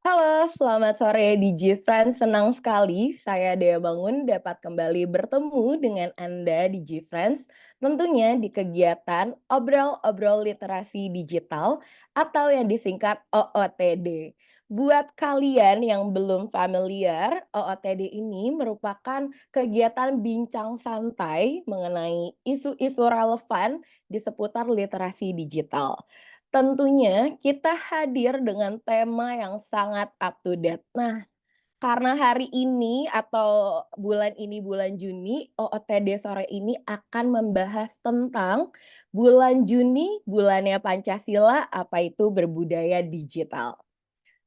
Halo, selamat sore DigiFriends. Senang sekali saya Dea Bangun dapat kembali bertemu dengan Anda DigiFriends, tentunya di kegiatan Obrol-Obrol Literasi Digital atau yang disingkat OOTD. Buat kalian yang belum familiar, OOTD ini merupakan kegiatan bincang santai mengenai isu-isu relevan di seputar literasi digital. Tentunya kita hadir dengan tema yang sangat up to date. Nah, karena hari ini atau bulan ini bulan Juni, OOTD sore ini akan membahas tentang bulan Juni, bulannya Pancasila, apa itu berbudaya digital.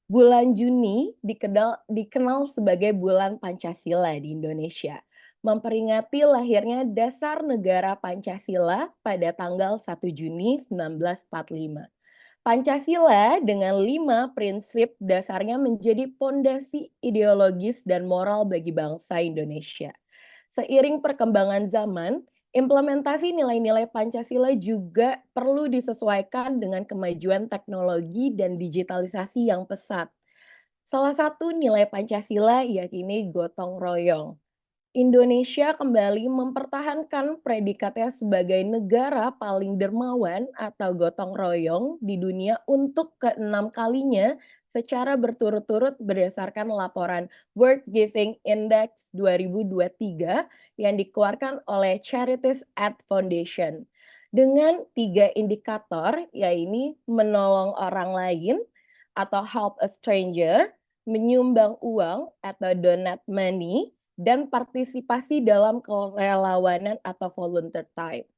Bulan Juni dikenal sebagai bulan Pancasila di Indonesia, memperingati lahirnya dasar negara Pancasila pada tanggal 1 Juni 1945. Pancasila dengan 5 prinsip dasarnya menjadi pondasi ideologis dan moral bagi bangsa Indonesia. Seiring perkembangan zaman, implementasi nilai-nilai Pancasila juga perlu disesuaikan dengan kemajuan teknologi dan digitalisasi yang pesat. Salah satu nilai Pancasila yakini gotong royong. Indonesia kembali mempertahankan predikatnya sebagai negara paling dermawan atau gotong royong di dunia untuk keenam kalinya secara berturut-turut berdasarkan laporan World Giving Index 2023 yang dikeluarkan oleh Charities Aid Foundation. Dengan 3 indikator, yaitu menolong orang lain atau help a stranger, menyumbang uang atau donate money, dan partisipasi dalam kerelawanan atau volunteer time.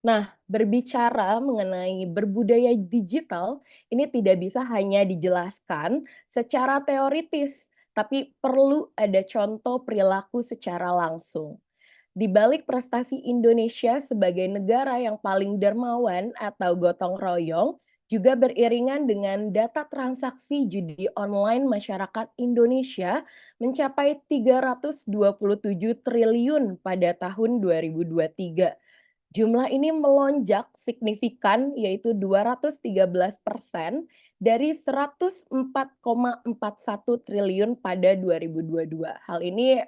Nah, berbicara mengenai berbudaya digital, ini tidak bisa hanya dijelaskan secara teoritis, tapi perlu ada contoh perilaku secara langsung. Di balik prestasi Indonesia sebagai negara yang paling dermawan atau gotong royong, juga beriringan dengan data transaksi judi online masyarakat Indonesia mencapai 327 triliun pada tahun 2023. Jumlah ini melonjak signifikan yaitu 213% dari 104,41 triliun pada 2022. Hal ini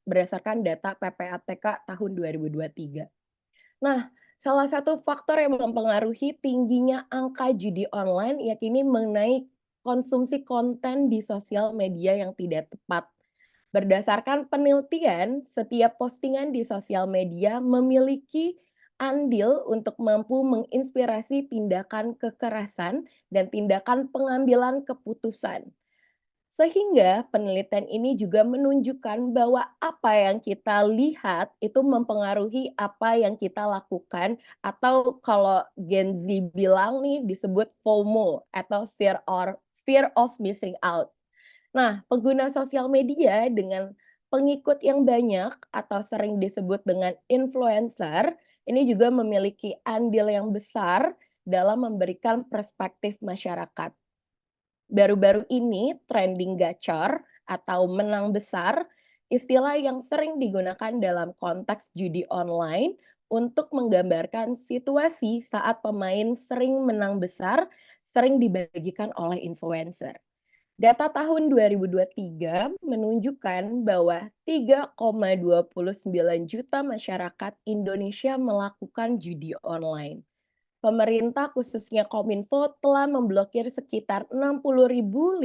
berdasarkan data PPATK tahun 2023. Nah, salah satu faktor yang mempengaruhi tingginya angka judi online yakini mengenai konsumsi konten di sosial media yang tidak tepat. Berdasarkan penelitian, setiap postingan di sosial media memiliki andil untuk mampu menginspirasi tindakan kekerasan dan tindakan pengambilan keputusan. Sehingga penelitian ini juga menunjukkan bahwa apa yang kita lihat itu mempengaruhi apa yang kita lakukan atau kalau Gen Z bilang nih disebut FOMO atau fear of missing out. Nah, pengguna sosial media dengan pengikut yang banyak atau sering disebut dengan influencer, ini juga memiliki andil yang besar dalam memberikan perspektif masyarakat. Baru-baru ini trending gacor atau menang besar, istilah yang sering digunakan dalam konteks judi online untuk menggambarkan situasi saat pemain sering menang besar, sering dibagikan oleh influencer. Data tahun 2023 menunjukkan bahwa 3,29 juta masyarakat Indonesia melakukan judi online. Pemerintah khususnya Kominfo telah memblokir sekitar 60.582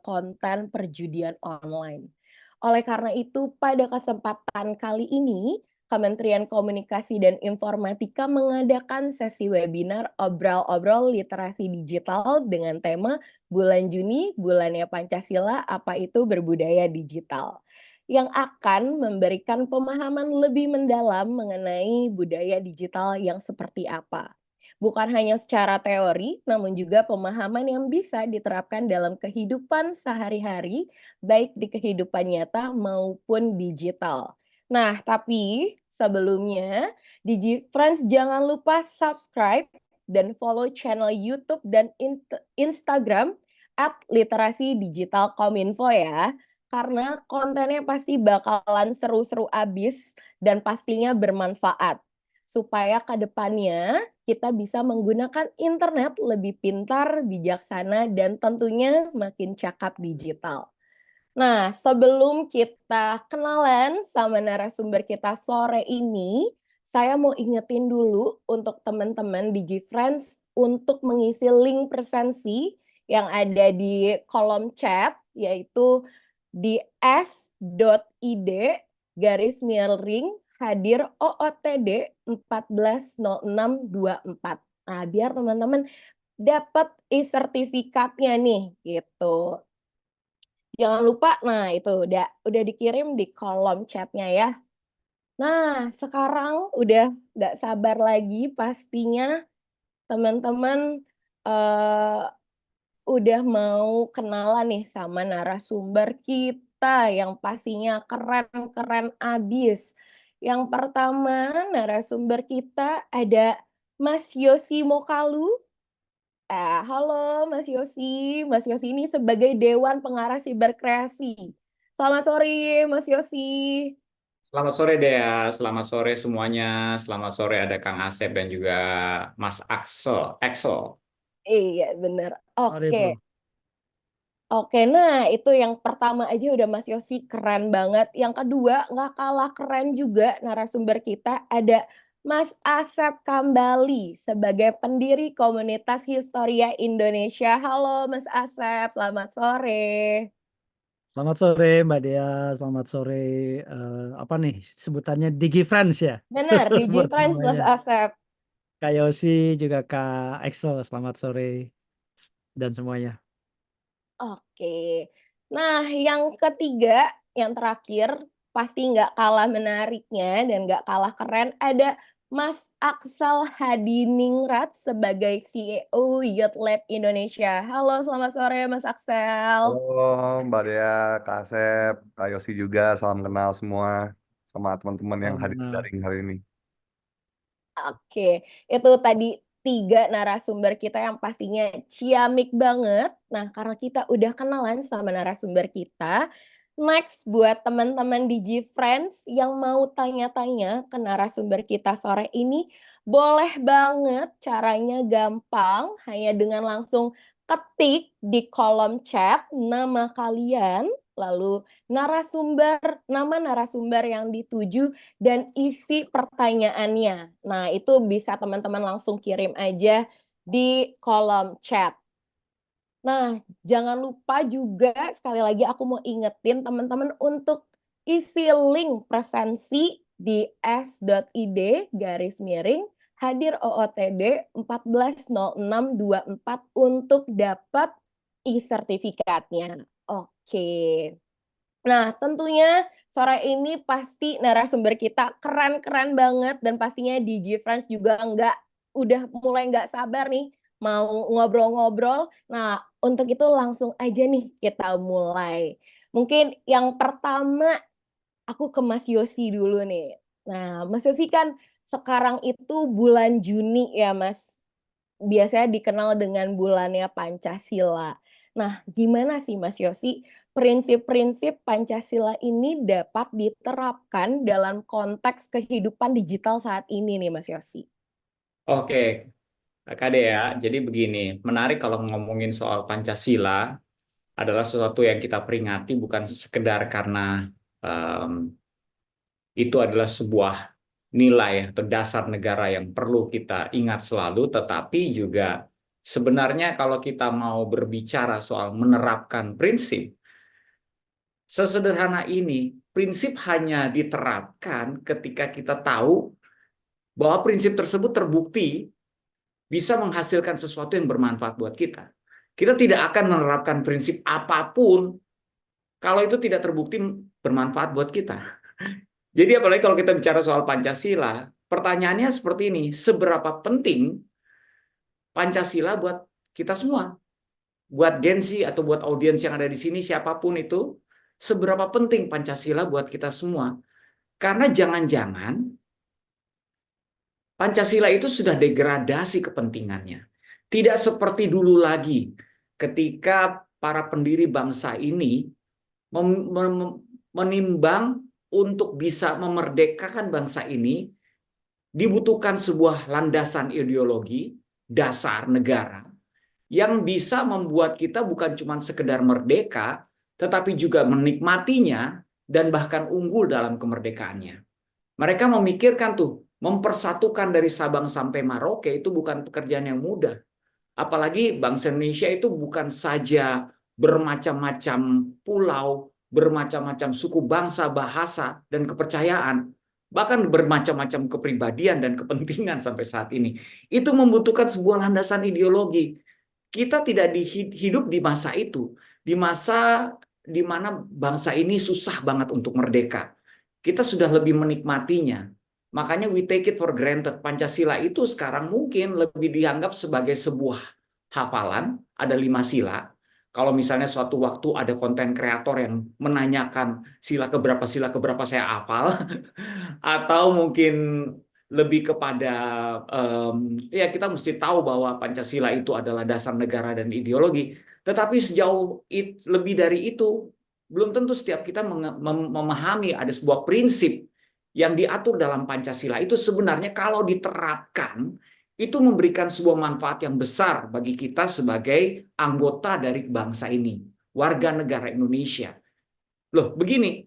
konten perjudian online. Oleh karena itu, pada kesempatan kali ini, Kementerian Komunikasi dan Informatika mengadakan sesi webinar obrol-obrol literasi digital dengan tema Bulan Juni, Bulannya Pancasila, apa itu berbudaya digital, yang akan memberikan pemahaman lebih mendalam mengenai budaya digital yang seperti apa. Bukan hanya secara teori, namun juga pemahaman yang bisa diterapkan dalam kehidupan sehari-hari, baik di kehidupan nyata maupun digital. Nah, tapi sebelumnya, DigiFriends jangan lupa subscribe dan follow channel YouTube dan Instagram @literasi_digital_kominfo ya. Karena kontennya pasti bakalan seru-seru abis dan pastinya bermanfaat. Supaya ke depannya kita bisa menggunakan internet lebih pintar, bijaksana, dan tentunya makin cakap digital. Nah, sebelum kita kenalan sama narasumber kita sore ini, saya mau ingetin dulu untuk teman-teman DigiFriends untuk mengisi link presensi yang ada di kolom chat, yaitu di s.id garis miring hadir OOTD 140624. Nah, biar teman-teman dapat e-sertifikatnya nih, gitu. Jangan lupa, nah itu udah dikirim di kolom chatnya ya. Nah, sekarang udah nggak sabar lagi pastinya teman-teman eh, udah mau kenalan nih sama narasumber kita yang pastinya keren-keren abis. Yang pertama, narasumber kita ada Mas Yosi Mokalu. Halo Mas Yosi. Mas Yosi ini sebagai Dewan Pengarah Siberkreasi. Selamat sore Mas Yosi. Selamat sore Dea, selamat sore semuanya. Selamat sore ada Kang Asep dan juga Mas Axel. Axel. Iya bener. Mari Oke. bro. Oke, nah itu yang pertama aja udah Mas Yosi keren banget. Yang kedua nggak kalah keren juga narasumber kita ada Mas Asep Kambali sebagai pendiri komunitas Historia Indonesia. Halo Mas Asep, selamat sore. Selamat sore Mbak Dea, selamat sore apa nih sebutannya DigiFriends ya Benar, buat DigiFriends Mas semuanya. Asep. Kak Yosi juga Kak Excel, selamat sore dan semuanya. Oke. Nah, yang ketiga, yang terakhir, pasti nggak kalah menariknya dan nggak kalah keren, ada Mas Aksal Hadiningrat sebagai CEO Youth Lab Indonesia. Halo, selamat sore Mas Halo Aksel. Mbak Dea, Kak Asep, Kak Yosi juga, salam kenal semua sama teman-teman yang Salam hadir kenal. daring hari ini. Oke, itu tadi tiga narasumber kita yang pastinya ciamik banget. Nah, karena kita udah kenalan sama narasumber kita, next buat teman-teman DigiFriends yang mau tanya-tanya ke narasumber kita sore ini, boleh banget, caranya gampang, hanya dengan langsung ketik di kolom chat nama kalian, lalu nama narasumber yang dituju dan isi pertanyaannya. Nah, itu bisa teman-teman langsung kirim aja di kolom chat. Nah, jangan lupa juga sekali lagi aku mau ingetin teman-teman untuk isi link presensi di s.id garis miring hadir OOTD 140624 untuk dapat e-sertifikatnya. Oke. Nah, tentunya sore ini pasti narasumber kita keren-keren banget dan pastinya DigiFriends juga udah mulai nggak sabar nih mau ngobrol-ngobrol. Nah, untuk itu langsung aja nih kita mulai. Mungkin yang pertama aku ke Mas Yosi dulu nih. Nah, Mas Yosi kan sekarang itu bulan Juni ya, Mas. Biasanya dikenal dengan bulannya Pancasila. Nah, gimana sih Mas Yosi prinsip-prinsip Pancasila ini dapat diterapkan dalam konteks kehidupan digital saat ini nih Mas Yosi? Oke, Kak Dea. Jadi begini, menarik kalau ngomongin soal Pancasila adalah sesuatu yang kita peringati bukan sekedar karena em, itu adalah sebuah nilai atau dasar negara yang perlu kita ingat selalu, tetapi juga sebenarnya kalau kita mau berbicara soal menerapkan prinsip, Sesederhana ini, prinsip hanya diterapkan ketika kita tahu bahwa prinsip tersebut terbukti bisa menghasilkan sesuatu yang bermanfaat buat kita. Kita tidak akan menerapkan prinsip apapun kalau itu tidak terbukti bermanfaat buat kita. Jadi apalagi kalau kita bicara soal Pancasila, pertanyaannya seperti ini, seberapa penting Pancasila buat kita semua? Buat Gen Z atau buat audiens yang ada di sini, siapapun itu, seberapa penting Pancasila buat kita semua? Karena jangan-jangan Pancasila itu sudah degradasi kepentingannya. Tidak seperti dulu lagi ketika para pendiri bangsa ini menimbang untuk bisa memerdekakan bangsa ini dibutuhkan sebuah landasan ideologi dasar negara yang bisa membuat kita bukan cuma sekedar merdeka, tetapi juga menikmatinya dan bahkan unggul dalam kemerdekaannya. Mereka memikirkan tuh, mempersatukan dari Sabang sampai Merauke itu bukan pekerjaan yang mudah. Apalagi bangsa Indonesia itu bukan saja bermacam-macam pulau, bermacam-macam suku bangsa, bahasa, dan kepercayaan, bahkan bermacam-macam kepribadian dan kepentingan sampai saat ini. Itu membutuhkan sebuah landasan ideologi. Kita tidak hidup di masa itu, di masa di mana bangsa ini susah banget untuk merdeka. Kita sudah lebih menikmatinya. Makanya we take it for granted. Pancasila itu sekarang mungkin lebih dianggap sebagai sebuah hafalan, ada 5 sila. Kalau misalnya suatu waktu ada konten kreator yang menanyakan sila keberapa saya hafal, atau mungkin lebih kepada ya kita mesti tahu bahwa Pancasila itu adalah dasar negara dan ideologi. Tetapi sejauh lebih dari itu, belum tentu setiap kita memahami ada sebuah prinsip yang diatur dalam Pancasila itu sebenarnya kalau diterapkan itu memberikan sebuah manfaat yang besar bagi kita sebagai anggota dari bangsa ini, warga negara Indonesia. Loh, begini,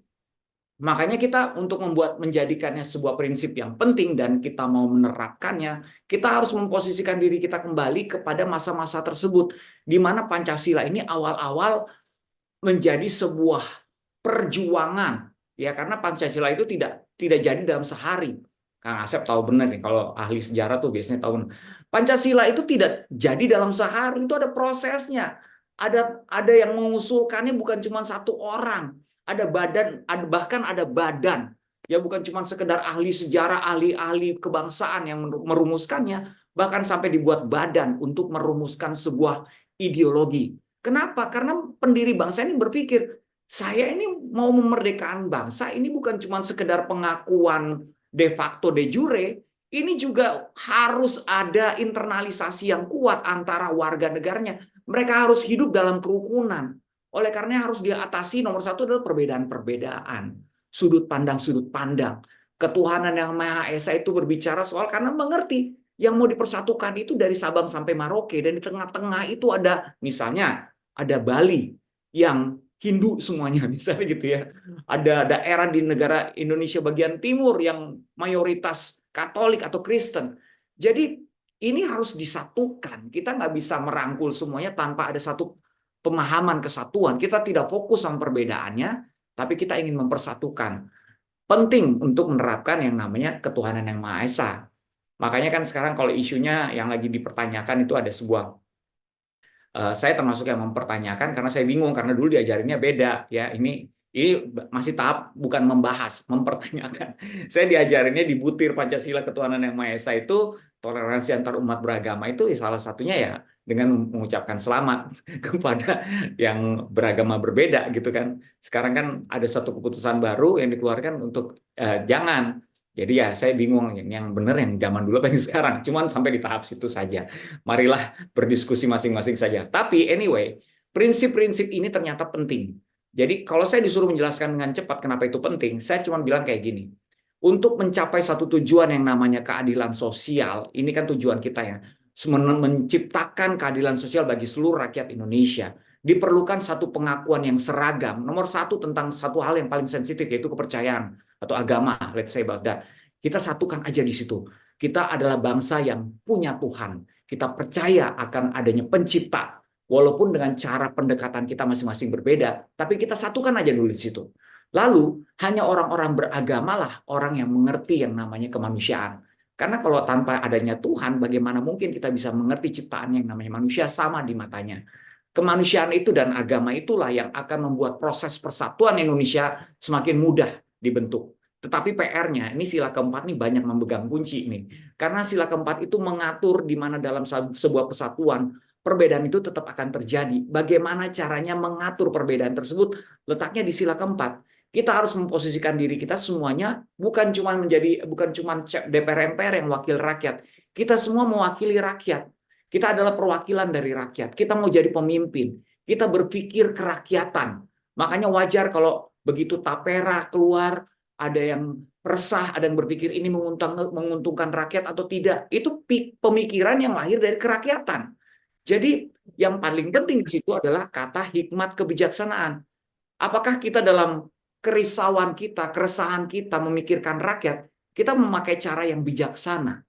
makanya kita untuk menjadikannya sebuah prinsip yang penting dan kita mau menerapkannya, kita harus memposisikan diri kita kembali kepada masa-masa tersebut, di mana Pancasila ini awal-awal menjadi sebuah perjuangan, ya karena Pancasila itu tidak jadi dalam sehari. Kang Asep tahu benar nih, kalau ahli sejarah tuh biasanya tahu. Pancasila itu tidak jadi dalam sehari, itu ada prosesnya. Ada yang mengusulkannya bukan cuma satu orang, ada badan, bahkan ada badan. Ya bukan cuma sekedar ahli sejarah, ahli-ahli kebangsaan yang merumuskannya, bahkan sampai dibuat badan untuk merumuskan sebuah ideologi. Kenapa? Karena pendiri bangsa ini berpikir, saya ini mau memerdekakan bangsa, ini bukan cuma sekedar pengakuan de facto de jure, ini juga harus ada internalisasi yang kuat antara warga negaranya. Mereka harus hidup dalam kerukunan. Oleh karena harus diatasi, nomor satu adalah perbedaan-perbedaan. Sudut pandang. Ketuhanan yang Maha Esa itu berbicara soal karena mengerti yang mau dipersatukan itu dari Sabang sampai Merauke. Dan di tengah-tengah itu ada, misalnya, ada Bali yang Hindu semuanya, misalnya gitu ya. Ada daerah di negara Indonesia bagian timur yang mayoritas Katolik atau Kristen. Jadi ini harus disatukan. Kita nggak bisa merangkul semuanya tanpa ada satu pemahaman kesatuan. Kita tidak fokus sama perbedaannya, tapi kita ingin mempersatukan. Penting untuk menerapkan yang namanya ketuhanan yang Maha Esa. Makanya kan sekarang kalau isunya yang lagi dipertanyakan itu ada sebuah saya termasuk yang mempertanyakan karena saya bingung karena dulu diajarinnya beda ya ini masih tahap bukan membahas mempertanyakan. Saya diajarinnya di butir Pancasila ketuhanan yang Maha Esa itu toleransi antar umat beragama itu salah satunya ya dengan mengucapkan selamat kepada yang beragama berbeda gitu kan. Sekarang kan ada satu keputusan baru yang dikeluarkan untuk jangan. Jadi ya saya bingung yang benar yang zaman dulu apa yang sekarang. Cuman sampai di tahap situ saja. Marilah berdiskusi masing-masing saja. Tapi anyway, prinsip-prinsip ini ternyata penting. Jadi kalau saya disuruh menjelaskan dengan cepat kenapa itu penting, saya cuma bilang kayak gini. Untuk mencapai satu tujuan yang namanya keadilan sosial, ini kan tujuan kita ya, menciptakan keadilan sosial bagi seluruh rakyat Indonesia, diperlukan satu pengakuan yang seragam. Nomor satu tentang satu hal yang paling sensitif yaitu kepercayaan atau agama, let's say about that. Kita satukan aja di situ. Kita adalah bangsa yang punya Tuhan. Kita percaya akan adanya pencipta. walaupun dengan cara pendekatan kita masing-masing berbeda, tapi kita satukan aja dulu di situ. Lalu hanya orang-orang beragamalah orang yang mengerti yang namanya kemanusiaan. Karena kalau tanpa adanya Tuhan, bagaimana mungkin kita bisa mengerti ciptaan yang namanya manusia sama di matanya. Kemanusiaan itu dan agama itulah yang akan membuat proses persatuan Indonesia semakin mudah dibentuk. Tetapi PR-nya, ini sila keempat nih banyak memegang kunci nih. Karena sila keempat itu mengatur di mana dalam sebuah kesatuan, perbedaan itu tetap akan terjadi. Bagaimana caranya mengatur perbedaan tersebut, letaknya di sila keempat. Kita harus memposisikan diri kita semuanya bukan cuma DPR MPR yang wakil rakyat. Kita semua mewakili rakyat. Kita adalah perwakilan dari rakyat. Kita mau jadi pemimpin. Kita berpikir kerakyatan. Makanya wajar kalau begitu tapera keluar, ada yang resah, ada yang berpikir ini menguntungkan rakyat atau tidak. Itu pemikiran yang lahir dari kerakyatan. Jadi yang paling penting di situ adalah kata hikmat kebijaksanaan. Apakah kita dalam kerisauan kita, keresahan kita memikirkan rakyat, kita memakai cara yang bijaksana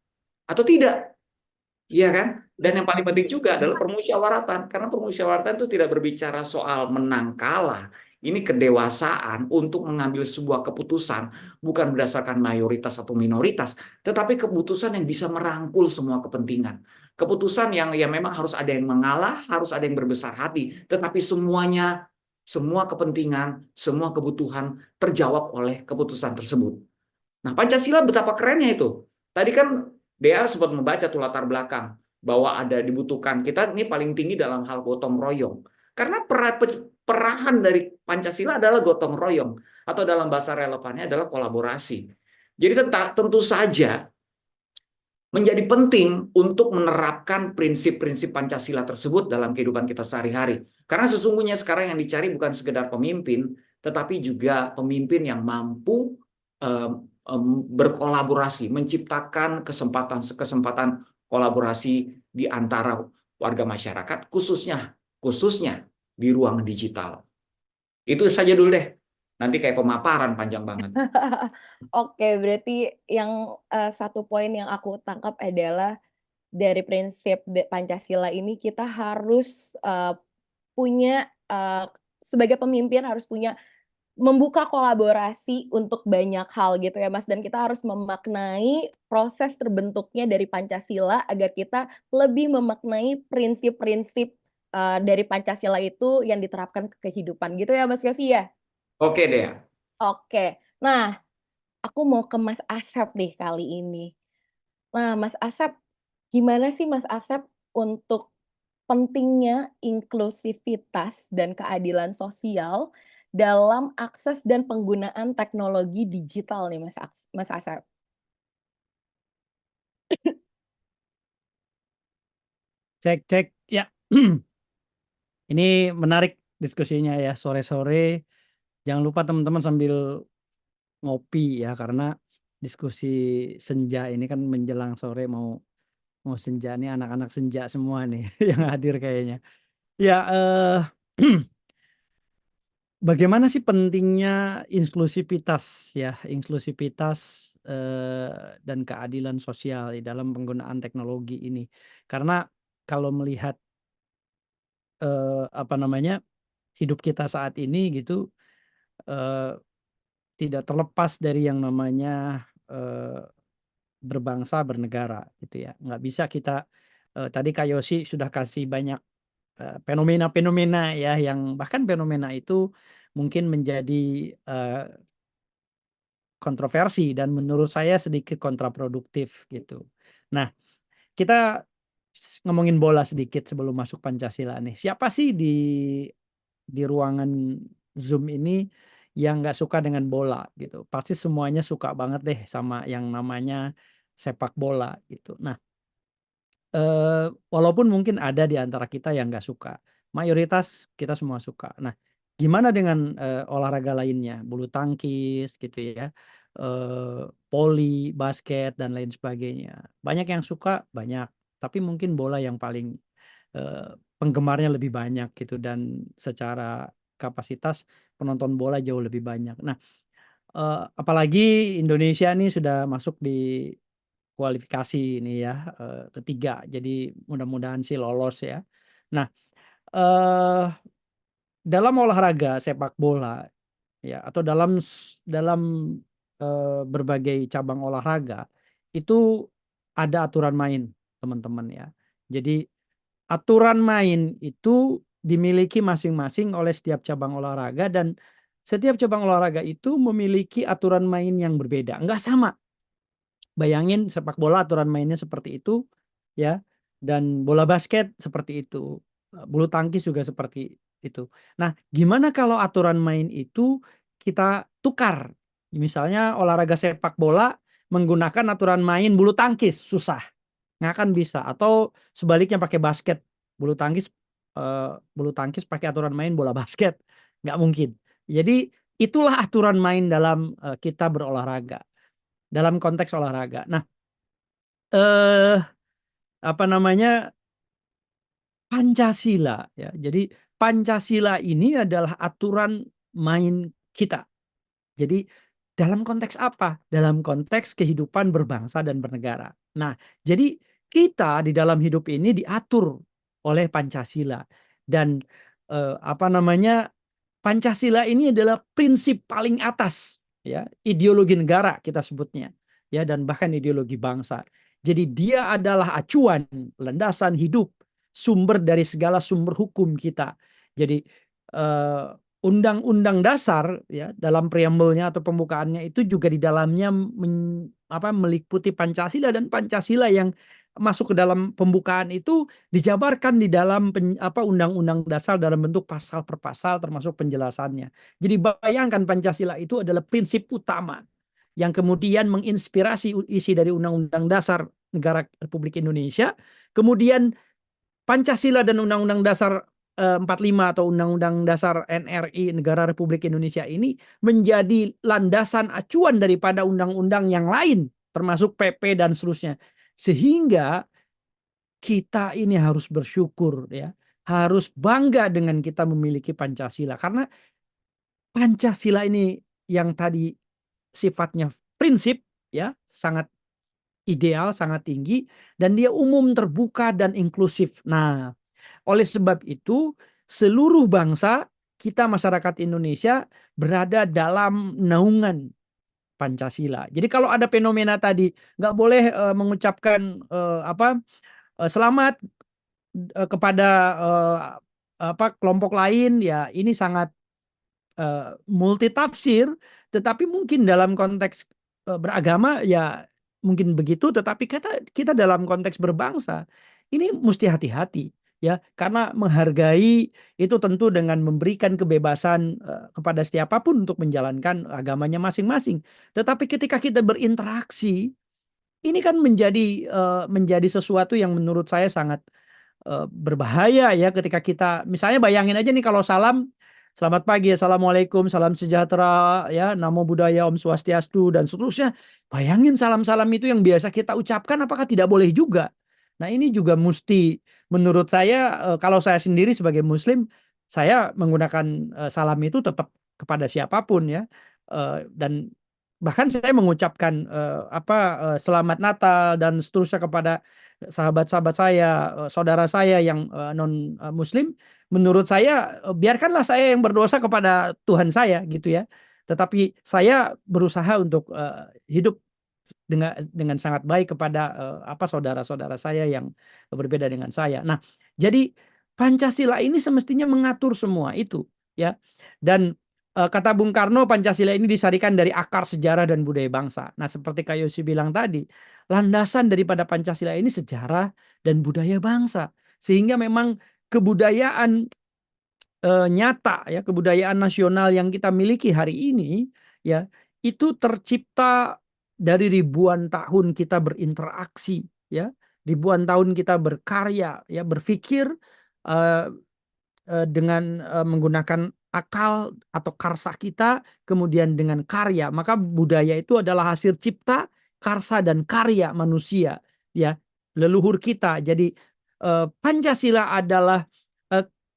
atau tidak? Iya kan? Dan yang paling penting juga adalah permusyawaratan. Karena permusyawaratan itu tidak berbicara soal menang kalah. Ini kedewasaan untuk mengambil sebuah keputusan bukan berdasarkan mayoritas atau minoritas, tetapi keputusan yang bisa merangkul semua kepentingan. Keputusan yang ya memang harus ada yang mengalah, harus ada yang berbesar hati, tetapi semuanya, semua kepentingan, semua kebutuhan terjawab oleh keputusan tersebut. Nah, Pancasila betapa kerennya itu. Tadi kan Dea sempat membaca tuh latar belakang bahwa ada dibutuhkan. Kita ini paling tinggi dalam hal gotong royong. Karena perahan dari Pancasila adalah gotong royong. Atau dalam bahasa relevannya adalah kolaborasi. Jadi tentu saja menjadi penting untuk menerapkan prinsip-prinsip Pancasila tersebut dalam kehidupan kita sehari-hari. Karena sesungguhnya sekarang yang dicari bukan sekedar pemimpin, tetapi juga pemimpin yang mampu berkolaborasi, menciptakan kesempatan kolaborasi di antara warga masyarakat, khususnya di ruang digital. Itu saja dulu deh. Nanti kayak pemaparan panjang banget. Oke, berarti yang satu poin yang aku tangkap adalah dari prinsip Pancasila ini kita harus punya sebagai pemimpin harus punya membuka kolaborasi untuk banyak hal gitu ya Mas, dan kita harus memaknai proses terbentuknya dari Pancasila agar kita lebih memaknai prinsip-prinsip dari Pancasila itu yang diterapkan ke kehidupan gitu ya Mas Yosi ya? Oke deh. Oke. Nah, aku mau ke Mas Asep nih kali ini. Nah, Mas Asep, gimana sih Mas Asep untuk pentingnya inklusivitas dan keadilan sosial dalam akses dan penggunaan teknologi digital nih Mas Asep? Cek. Ya, ini menarik diskusinya ya sore-sore. Jangan lupa teman-teman sambil ngopi ya, karena diskusi senja ini kan menjelang sore mau senja nih, anak-anak senja semua nih yang hadir kayaknya. Ya, bagaimana sih pentingnya inklusivitas ya, dan keadilan sosial di dalam penggunaan teknologi ini. Karena kalau melihat hidup kita saat ini gitu, tidak terlepas dari yang namanya berbangsa, bernegara gitu ya. Nggak bisa kita, tadi Kak Yosi sudah kasih banyak fenomena-fenomena ya, yang bahkan fenomena itu mungkin menjadi kontroversi dan menurut saya sedikit kontraproduktif gitu. Nah, kita ngomongin bola sedikit sebelum masuk Pancasila nih. Siapa sih di ruangan Zoom ini yang nggak suka dengan bola gitu? Pasti semuanya suka banget deh sama yang namanya sepak bola gitu. Nah, walaupun mungkin ada di antara kita yang nggak suka, mayoritas kita semua suka. Nah, gimana dengan olahraga lainnya, bulu tangkis gitu ya, voli, basket dan lain sebagainya. Banyak yang suka, banyak, tapi mungkin bola yang paling penggemarnya lebih banyak gitu, dan secara kapasitas penonton bola jauh lebih banyak. Nah, apalagi Indonesia nih sudah masuk di kualifikasi ini ya, ketiga, jadi mudah-mudahan sih lolos ya. Nah, eh, dalam olahraga sepak bola ya atau dalam berbagai cabang olahraga itu ada aturan main, teman-teman ya. Jadi aturan main itu dimiliki masing-masing oleh setiap cabang olahraga dan setiap cabang olahraga itu memiliki aturan main yang berbeda, nggak sama. Bayangin sepak bola aturan mainnya seperti itu ya, dan bola basket seperti itu, bulu tangkis juga seperti itu. Nah, gimana kalau aturan main itu kita tukar? Misalnya olahraga sepak bola menggunakan aturan main bulu tangkis, susah, nggak akan bisa. Atau sebaliknya pakai basket, bulu tangkis pakai aturan main bola basket, nggak mungkin. Jadi itulah aturan main dalam kita berolahraga dalam konteks olahraga. Nah, eh apa namanya Pancasila ya. Jadi Pancasila ini adalah aturan main kita. Jadi dalam konteks apa? Dalam konteks kehidupan berbangsa dan bernegara. Nah, jadi kita di dalam hidup ini diatur oleh Pancasila dan apa namanya Pancasila ini adalah prinsip paling atas ya, ideologi negara kita sebutnya ya dan bahkan ideologi bangsa. Jadi dia adalah acuan, landasan hidup, sumber dari segala sumber hukum kita. Jadi eh, undang-undang dasar ya dalam preambelnya atau pembukaannya itu juga di dalamnya meliputi Pancasila dan Pancasila yang masuk ke dalam pembukaan itu dijabarkan di dalam undang-undang dasar dalam bentuk pasal per pasal termasuk penjelasannya. Jadi bayangkan Pancasila itu adalah prinsip utama yang kemudian menginspirasi isi dari Undang-Undang Dasar Negara Republik Indonesia. Kemudian Pancasila dan Undang-Undang Dasar 45 atau Undang-Undang Dasar NRI Negara Republik Indonesia ini menjadi landasan acuan daripada undang-undang yang lain termasuk PP dan seterusnya. Sehingga kita ini harus bersyukur ya, harus bangga dengan kita memiliki Pancasila karena Pancasila ini yang tadi sifatnya prinsip ya, sangat ideal, sangat tinggi dan dia umum, terbuka dan inklusif. Nah, oleh sebab itu seluruh bangsa kita masyarakat Indonesia berada dalam naungan Pancasila. Jadi kalau ada fenomena tadi nggak boleh mengucapkan selamat kepada kelompok lain ya ini sangat multitafsir, tetapi mungkin dalam konteks beragama ya mungkin begitu, tetapi kita dalam konteks berbangsa ini mesti hati-hati ya karena menghargai itu tentu dengan memberikan kebebasan kepada siapapun untuk menjalankan agamanya masing-masing. Tetapi ketika kita berinteraksi ini kan menjadi sesuatu yang menurut saya sangat berbahaya ya ketika kita misalnya bayangin aja nih kalau salam selamat pagi, assalamualaikum, salam sejahtera ya, namo buddhaya, om swastiastu dan seterusnya. Bayangin salam-salam itu yang biasa kita ucapkan apakah tidak boleh juga? Nah, ini juga mesti menurut saya kalau saya sendiri sebagai muslim saya menggunakan salam itu tetap kepada siapapun ya. Dan bahkan saya mengucapkan selamat Natal dan seterusnya kepada sahabat-sahabat saya, saudara saya yang non Muslim. Menurut saya biarkanlah saya yang berdosa kepada Tuhan saya gitu ya. Tetapi saya berusaha untuk hidup dengan sangat baik kepada saudara-saudara saya yang berbeda dengan saya. Nah, jadi Pancasila ini semestinya mengatur semua itu ya. Dan kata Bung Karno Pancasila ini disarikan dari akar sejarah dan budaya bangsa. Nah, seperti Kak Yosi bilang tadi, landasan daripada Pancasila ini sejarah dan budaya bangsa. Sehingga memang kebudayaan nyata ya, kebudayaan nasional yang kita miliki hari ini ya, itu tercipta dari ribuan tahun kita berinteraksi ya, ribuan tahun kita berkarya ya, berpikir dengan menggunakan akal atau karsa kita, kemudian dengan karya. Maka budaya itu adalah hasil cipta, karsa dan karya manusia ya, leluhur kita. Jadi Pancasila adalah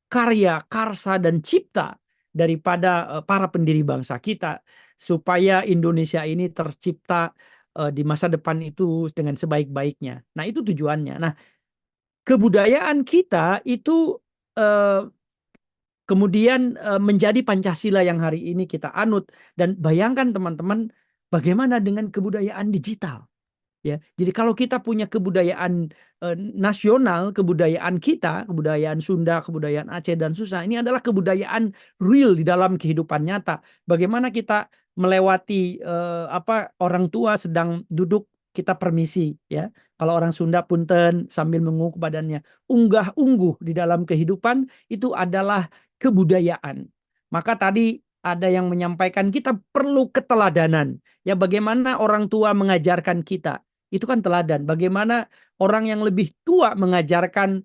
karya, karsa dan cipta daripada para pendiri bangsa kita supaya Indonesia ini tercipta di masa depan itu dengan sebaik-baiknya. Nah, itu tujuannya. Nah, kebudayaan kita itu kemudian menjadi Pancasila yang hari ini kita anut. Dan bayangkan teman-teman, bagaimana dengan kebudayaan digital? Ya, jadi kalau kita punya kebudayaan nasional, kebudayaan kita, kebudayaan Sunda, kebudayaan Aceh dan Susah, ini adalah kebudayaan real di dalam kehidupan nyata. Bagaimana kita melewati orang tua sedang duduk, kita permisi, ya. Kalau orang Sunda punten sambil mengungkup badannya, unggah-ungguh di dalam kehidupan itu adalah kebudayaan. Maka tadi ada yang menyampaikan kita perlu keteladanan. Ya, bagaimana orang tua mengajarkan kita. Itu kan teladan. Bagaimana orang yang lebih tua mengajarkan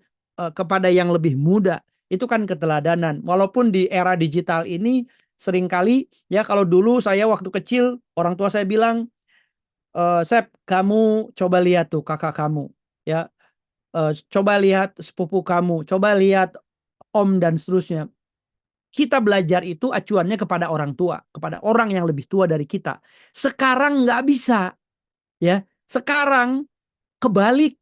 kepada yang lebih muda. Itu kan keteladanan. Walaupun di era digital ini seringkali, ya, kalau dulu saya waktu kecil, orang tua saya bilang, Sep, kamu coba lihat tuh kakak kamu. Ya, coba lihat sepupu kamu. Coba lihat om dan seterusnya. Kita belajar itu acuannya kepada orang tua. Kepada orang yang lebih tua dari kita. Sekarang nggak bisa. Ya, sekarang kebalik,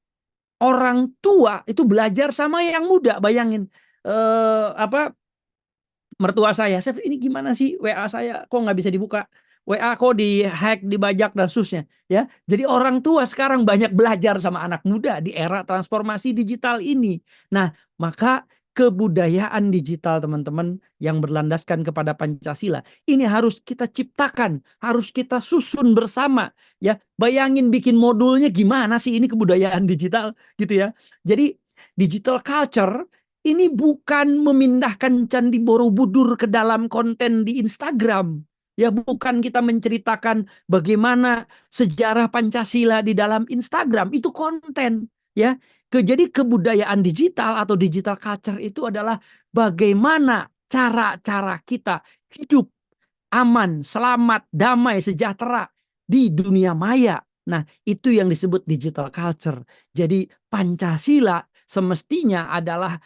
orang tua itu belajar sama yang muda. Bayangin mertua saya, Chef, ini gimana sih WA saya kok nggak bisa dibuka, WA kok dihack, dibajak dan seterusnya, ya. Jadi orang tua sekarang banyak belajar sama anak muda di era transformasi digital ini. Nah, maka kebudayaan digital teman-teman yang berlandaskan kepada Pancasila ini harus kita ciptakan, harus kita susun bersama, ya. Bayangin bikin modulnya gimana sih ini kebudayaan digital, gitu ya. Jadi digital culture ini bukan memindahkan Candi Borobudur ke dalam konten di Instagram. Ya, bukan kita menceritakan bagaimana sejarah Pancasila di dalam Instagram. Itu konten. Ya, jadi kebudayaan digital atau digital culture itu adalah bagaimana cara-cara kita hidup aman, selamat, damai, sejahtera di dunia maya. Nah, itu yang disebut digital culture. Jadi Pancasila semestinya adalah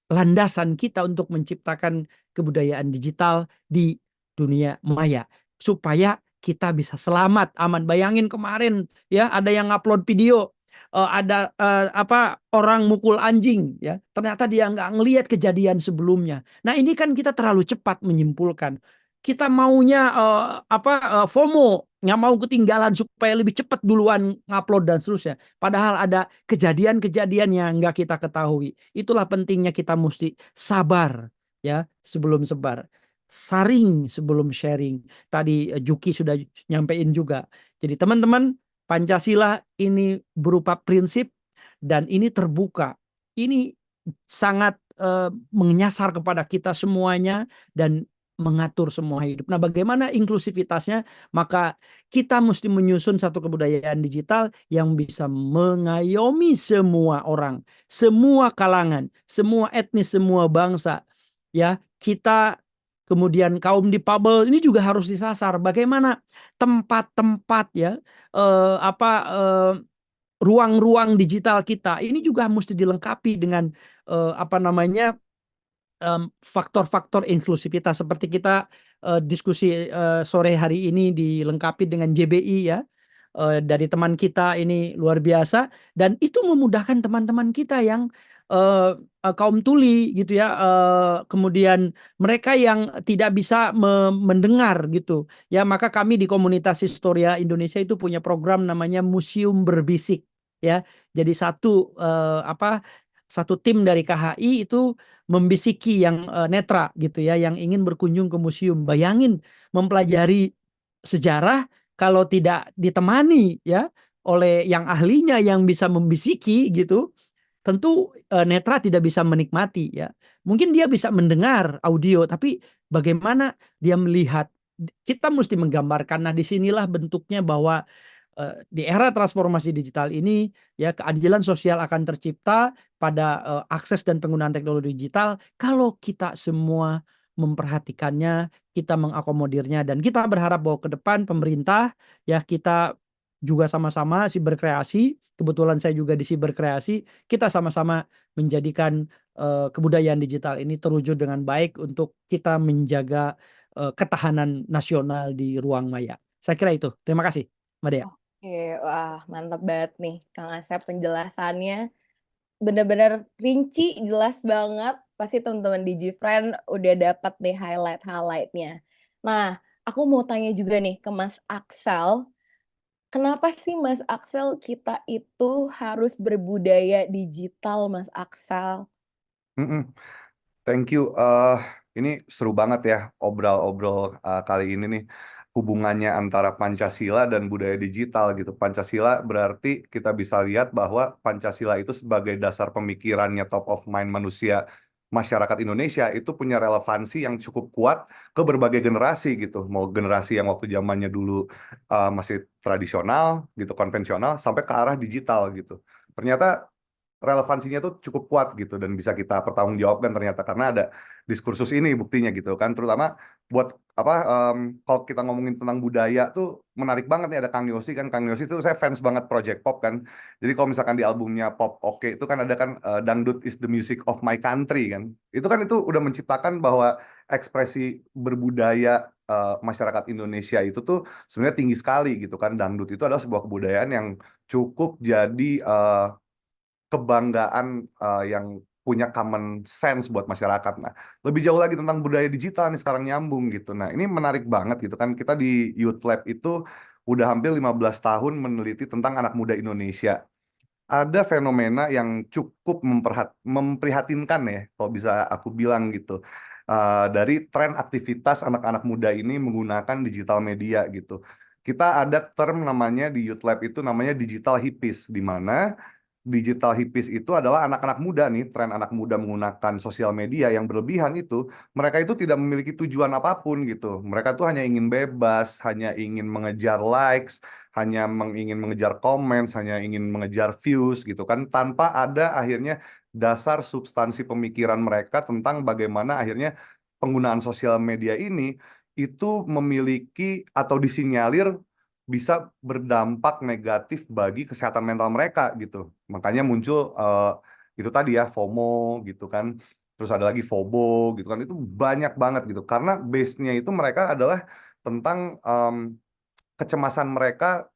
landasan kita untuk menciptakan kebudayaan digital di dunia maya supaya kita bisa selamat, aman. Bayangin kemarin, ya, ada yang upload video, ada orang mukul anjing, ya, ternyata dia nggak ngelihat kejadian sebelumnya. Nah, ini kan kita terlalu cepat menyimpulkan. Kita maunya FOMO, nggak mau ketinggalan supaya lebih cepat duluan ngupload dan seterusnya. Padahal ada kejadian-kejadian yang nggak kita ketahui. Itulah pentingnya kita mesti sabar, ya, sebelum sebar, saring sebelum sharing. Tadi Juki sudah nyampein juga. Jadi teman-teman, Pancasila ini berupa prinsip dan ini terbuka. Ini sangat menyasar kepada kita semuanya dan mengatur semua hidup. Nah, bagaimana inklusivitasnya? Maka kita mesti menyusun satu kebudayaan digital yang bisa mengayomi semua orang, semua kalangan, semua etnis, semua bangsa. Ya, kita kemudian kaum difabel ini juga harus disasar. Bagaimana tempat-tempat, ya, ruang-ruang digital kita ini juga mesti dilengkapi dengan faktor-faktor inklusivitas seperti kita diskusi sore hari ini dilengkapi dengan JBI, ya, dari teman kita ini luar biasa, dan itu memudahkan teman-teman kita yang kaum tuli, gitu ya, kemudian mereka yang tidak bisa mendengar, gitu ya. Maka kami di komunitas Historia Indonesia itu punya program namanya Museum Berbisik, ya. Jadi satu tim dari KHI itu membisiki yang netra, gitu ya, yang ingin berkunjung ke museum. Bayangin mempelajari sejarah kalau tidak ditemani, ya, oleh yang ahlinya yang bisa membisiki, gitu, tentu netra tidak bisa menikmati, ya. Mungkin dia bisa mendengar audio, tapi bagaimana dia melihat? Kita mesti menggambarkan. Nah, disinilah bentuknya bahwa di era transformasi digital ini, ya, keadilan sosial akan tercipta pada akses dan penggunaan teknologi digital kalau kita semua memperhatikannya, kita mengakomodirnya, dan kita berharap bahwa ke depan pemerintah, ya, kita juga sama-sama siberkreasi. Kebetulan saya juga di siberkreasi, kita sama-sama menjadikan kebudayaan digital ini terwujud dengan baik untuk kita menjaga ketahanan nasional di ruang maya. Saya kira itu. Terima kasih, Mbak Dea. Oke, wah, mantap banget nih Kang Asep penjelasannya. bener-bener rinci, jelas banget. Pasti teman-teman DigiFriend udah dapat nih highlight-highlight-nya. Nah, aku mau tanya juga nih ke Mas Aksel, kenapa sih Mas Aksel kita itu harus berbudaya digital, Mas Aksel? Mm-mm. Thank you. Ini seru banget ya obrol-obrol kali ini nih. Hubungannya antara Pancasila dan budaya digital gitu. Pancasila berarti kita bisa lihat bahwa Pancasila itu sebagai dasar pemikirannya top of mind manusia masyarakat Indonesia itu punya relevansi yang cukup kuat ke berbagai generasi gitu. Mau generasi yang waktu zamannya dulu masih tradisional gitu, konvensional sampai ke arah digital gitu. Ternyata relevansinya tuh cukup kuat gitu dan bisa kita pertanggungjawabkan ternyata karena ada diskursus ini buktinya gitu kan, terutama buat apa kalau kita ngomongin tentang budaya tuh menarik banget nih, ada Kang Yosi kan. Kang Yosi tuh saya fans banget Project Pop kan, jadi kalau misalkan di albumnya Pop Oke itu kan ada kan Dangdut is the music of my country kan, itu udah menciptakan bahwa ekspresi berbudaya masyarakat Indonesia itu tuh sebenarnya tinggi sekali gitu kan. Dangdut itu adalah sebuah kebudayaan yang cukup jadi kebanggaan yang punya common sense buat masyarakat. Nah, lebih jauh lagi tentang budaya digital nih sekarang nyambung gitu. Nah, ini menarik banget gitu kan. Kita di Youth Lab itu udah hampir 15 tahun meneliti tentang anak muda Indonesia. Ada fenomena yang cukup memprihatinkan ya, kalau bisa aku bilang gitu. Dari tren aktivitas anak-anak muda ini menggunakan digital media gitu. Kita ada term namanya di Youth Lab itu namanya digital hippies, di mana digital hippies itu adalah anak-anak muda nih, tren anak muda menggunakan sosial media yang berlebihan itu, mereka itu tidak memiliki tujuan apapun gitu. Mereka tuh hanya ingin bebas, hanya ingin mengejar likes, hanya ingin mengejar comments, hanya ingin mengejar views gitu kan, tanpa ada akhirnya dasar substansi pemikiran mereka tentang bagaimana akhirnya penggunaan sosial media ini itu memiliki atau disinyalir bisa berdampak negatif bagi kesehatan mental mereka gitu. Makanya muncul itu tadi ya FOMO gitu kan. Terus ada lagi FOBO gitu kan. Itu banyak banget gitu. Karena base-nya itu mereka adalah tentang kecemasan mereka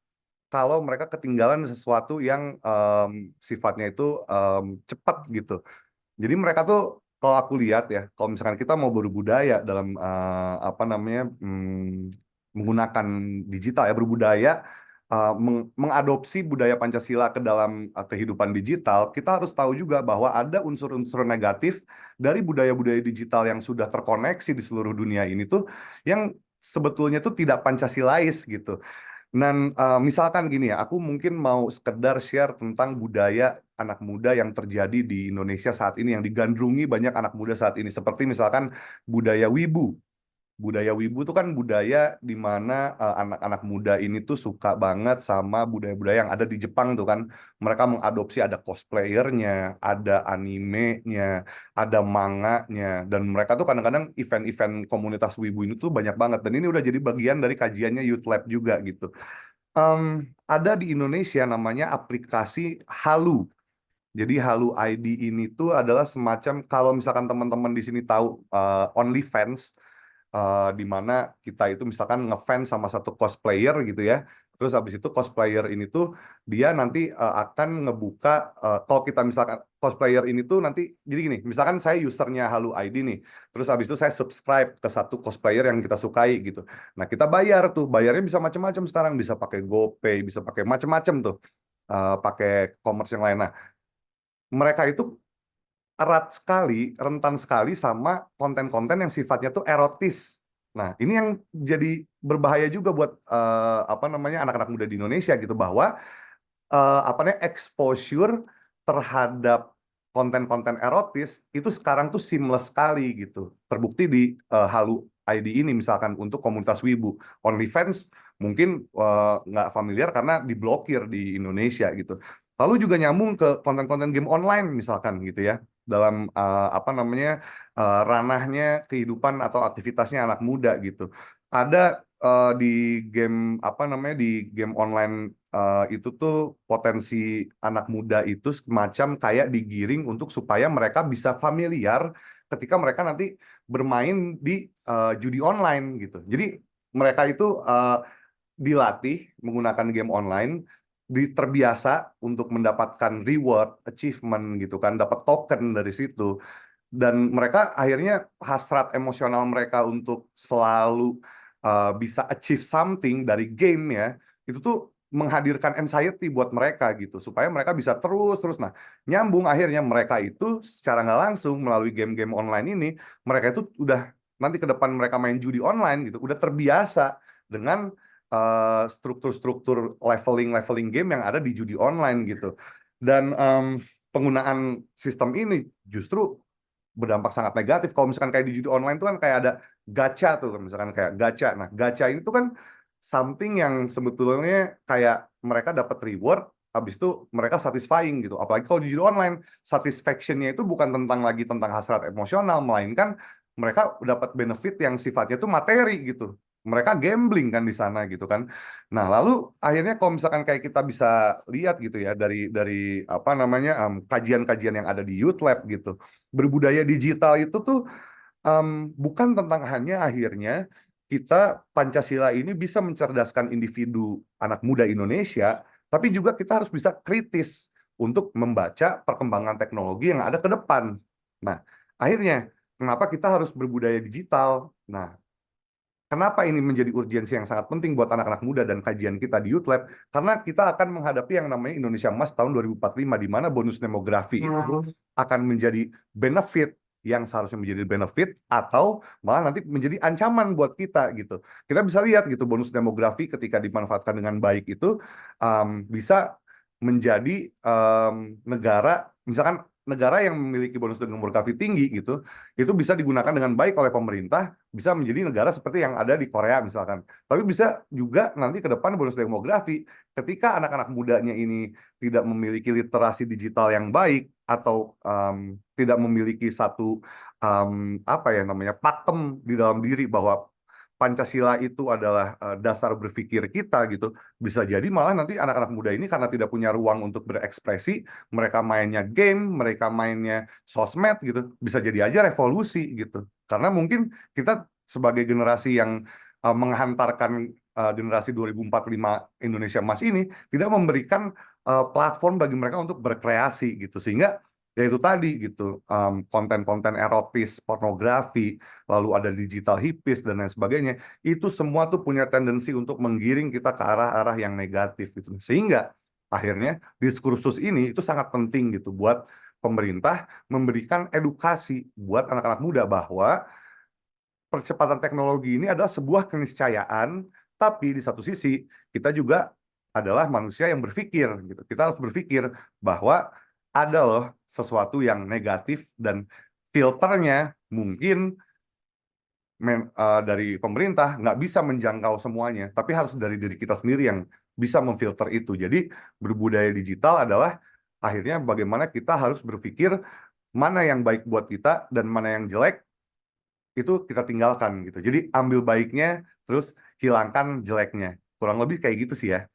kalau mereka ketinggalan sesuatu yang sifatnya itu cepat gitu. Jadi mereka tuh kalau aku lihat ya, kalau misalkan kita mau berbudaya dalam apa namanya menggunakan digital ya, berbudaya mengadopsi budaya Pancasila ke dalam kehidupan digital, kita harus tahu juga bahwa ada unsur-unsur negatif dari budaya-budaya digital yang sudah terkoneksi di seluruh dunia ini tuh yang sebetulnya tuh tidak Pancasilais gitu. Dan misalkan gini ya, aku mungkin mau sekedar share tentang budaya anak muda yang terjadi di Indonesia saat ini, yang digandrungi banyak anak muda saat ini. Seperti misalkan budaya wibu. Budaya wibu itu kan budaya di mana anak-anak muda ini tuh suka banget sama budaya-budaya yang ada di Jepang tuh kan. Mereka mengadopsi, ada cosplayernya, ada animenya, ada manganya. Dan mereka tuh kadang-kadang event-event komunitas wibu ini tuh banyak banget. Dan ini udah jadi bagian dari kajiannya Youth Lab juga gitu. Ada di Indonesia namanya aplikasi Halu. Jadi Halu ID ini tuh adalah semacam, kalau misalkan teman-teman di sini tahu OnlyFans, di mana kita itu misalkan ngefans sama satu cosplayer gitu ya. Terus habis itu cosplayer ini tuh dia nanti akan ngebuka, kalau kita misalkan cosplayer ini tuh nanti jadi gini, misalkan saya usernya Halu ID nih, terus habis itu saya subscribe ke satu cosplayer yang kita sukai gitu. Nah kita bayar tuh, bayarnya bisa macam-macam sekarang, bisa pakai GoPay, bisa pakai macam-macam tuh, pakai commerce yang lain. Nah mereka itu erat sekali, rentan sekali sama konten-konten yang sifatnya tuh erotis. Nah, ini yang jadi berbahaya juga buat apa namanya anak-anak muda di Indonesia gitu, bahwa apa namanya exposure terhadap konten-konten erotis itu sekarang tuh seamless sekali gitu. Terbukti di Halu ID ini misalkan untuk komunitas wibu. OnlyFans mungkin nggak familiar karena diblokir di Indonesia gitu. Lalu juga nyambung ke konten-konten game online misalkan gitu ya, dalam apa namanya ranahnya kehidupan atau aktivitasnya anak muda gitu. Ada di game apa namanya di game online itu tuh potensi anak muda itu semacam kayak digiring untuk supaya mereka bisa familiar ketika mereka nanti bermain di judi online gitu. Jadi mereka itu dilatih menggunakan game online terbiasa untuk mendapatkan reward, achievement gitu kan, dapat token dari situ. Dan mereka akhirnya hasrat emosional mereka untuk selalu bisa achieve something dari game ya, itu tuh menghadirkan anxiety buat mereka gitu, supaya mereka bisa terus. Nah, nyambung akhirnya mereka itu secara nggak langsung melalui game-game online ini, mereka itu udah nanti ke depan mereka main judi online gitu, udah terbiasa dengan struktur-struktur leveling game yang ada di judi online gitu. Dan penggunaan sistem ini justru berdampak sangat negatif. Kalau misalkan kayak di judi online itu kan kayak ada gacha tuh, misalkan kayak gacha. Nah, gacha ini tuh kan something yang sebetulnya kayak mereka dapat reward, habis itu mereka satisfying gitu. Apalagi kalau di judi online, satisfaction-nya itu bukan lagi tentang hasrat emosional, melainkan mereka dapat benefit yang sifatnya itu materi gitu. Mereka gambling kan di sana gitu kan. Nah, lalu akhirnya kalau misalkan kayak kita bisa lihat gitu ya dari apa namanya kajian-kajian yang ada di Youth Lab gitu. Berbudaya digital itu tuh bukan tentang hanya akhirnya kita Pancasila ini bisa mencerdaskan individu anak muda Indonesia, tapi juga kita harus bisa kritis untuk membaca perkembangan teknologi yang ada ke depan. Nah, akhirnya kenapa kita harus berbudaya digital? Nah, kenapa ini menjadi urgensi yang sangat penting buat anak-anak muda dan kajian kita di Youth Lab? Karena kita akan menghadapi yang namanya Indonesia Emas tahun 2045, di mana bonus demografi itu akan menjadi benefit yang seharusnya menjadi benefit atau malah nanti menjadi ancaman buat kita gitu. Kita bisa lihat gitu bonus demografi ketika dimanfaatkan dengan baik itu bisa menjadi negara, misalkan negara yang memiliki bonus demografi tinggi gitu, itu bisa digunakan dengan baik oleh pemerintah, bisa menjadi negara seperti yang ada di Korea misalkan. Tapi bisa juga nanti ke depan bonus demografi, ketika anak-anak mudanya ini tidak memiliki literasi digital yang baik atau tidak memiliki satu apa ya namanya pakem di dalam diri bahwa Pancasila itu adalah dasar berpikir kita gitu. Bisa jadi malah nanti anak-anak muda ini karena tidak punya ruang untuk berekspresi, mereka mainnya game, mereka mainnya sosmed gitu. Bisa jadi aja revolusi gitu. Karena mungkin kita sebagai generasi yang menghantarkan generasi 2045 Indonesia Emas ini tidak memberikan platform bagi mereka untuk berkreasi gitu. Sehingga ya itu tadi gitu, konten-konten erotis, pornografi, lalu ada digital hippies dan lain sebagainya, itu semua tuh punya tendensi untuk menggiring kita ke arah-arah yang negatif gitu. Sehingga akhirnya diskursus ini itu sangat penting gitu buat pemerintah memberikan edukasi buat anak-anak muda bahwa percepatan teknologi ini adalah sebuah keniscayaan, tapi di satu sisi kita juga adalah manusia yang berpikir gitu. Kita harus berpikir bahwa ada loh sesuatu yang negatif dan filternya mungkin dari pemerintah nggak bisa menjangkau semuanya, tapi harus dari diri kita sendiri yang bisa memfilter itu. Jadi berbudaya digital adalah akhirnya bagaimana kita harus berpikir mana yang baik buat kita dan mana yang jelek itu kita tinggalkan gitu. Jadi ambil baiknya terus hilangkan jeleknya. Kurang lebih kayak gitu sih ya.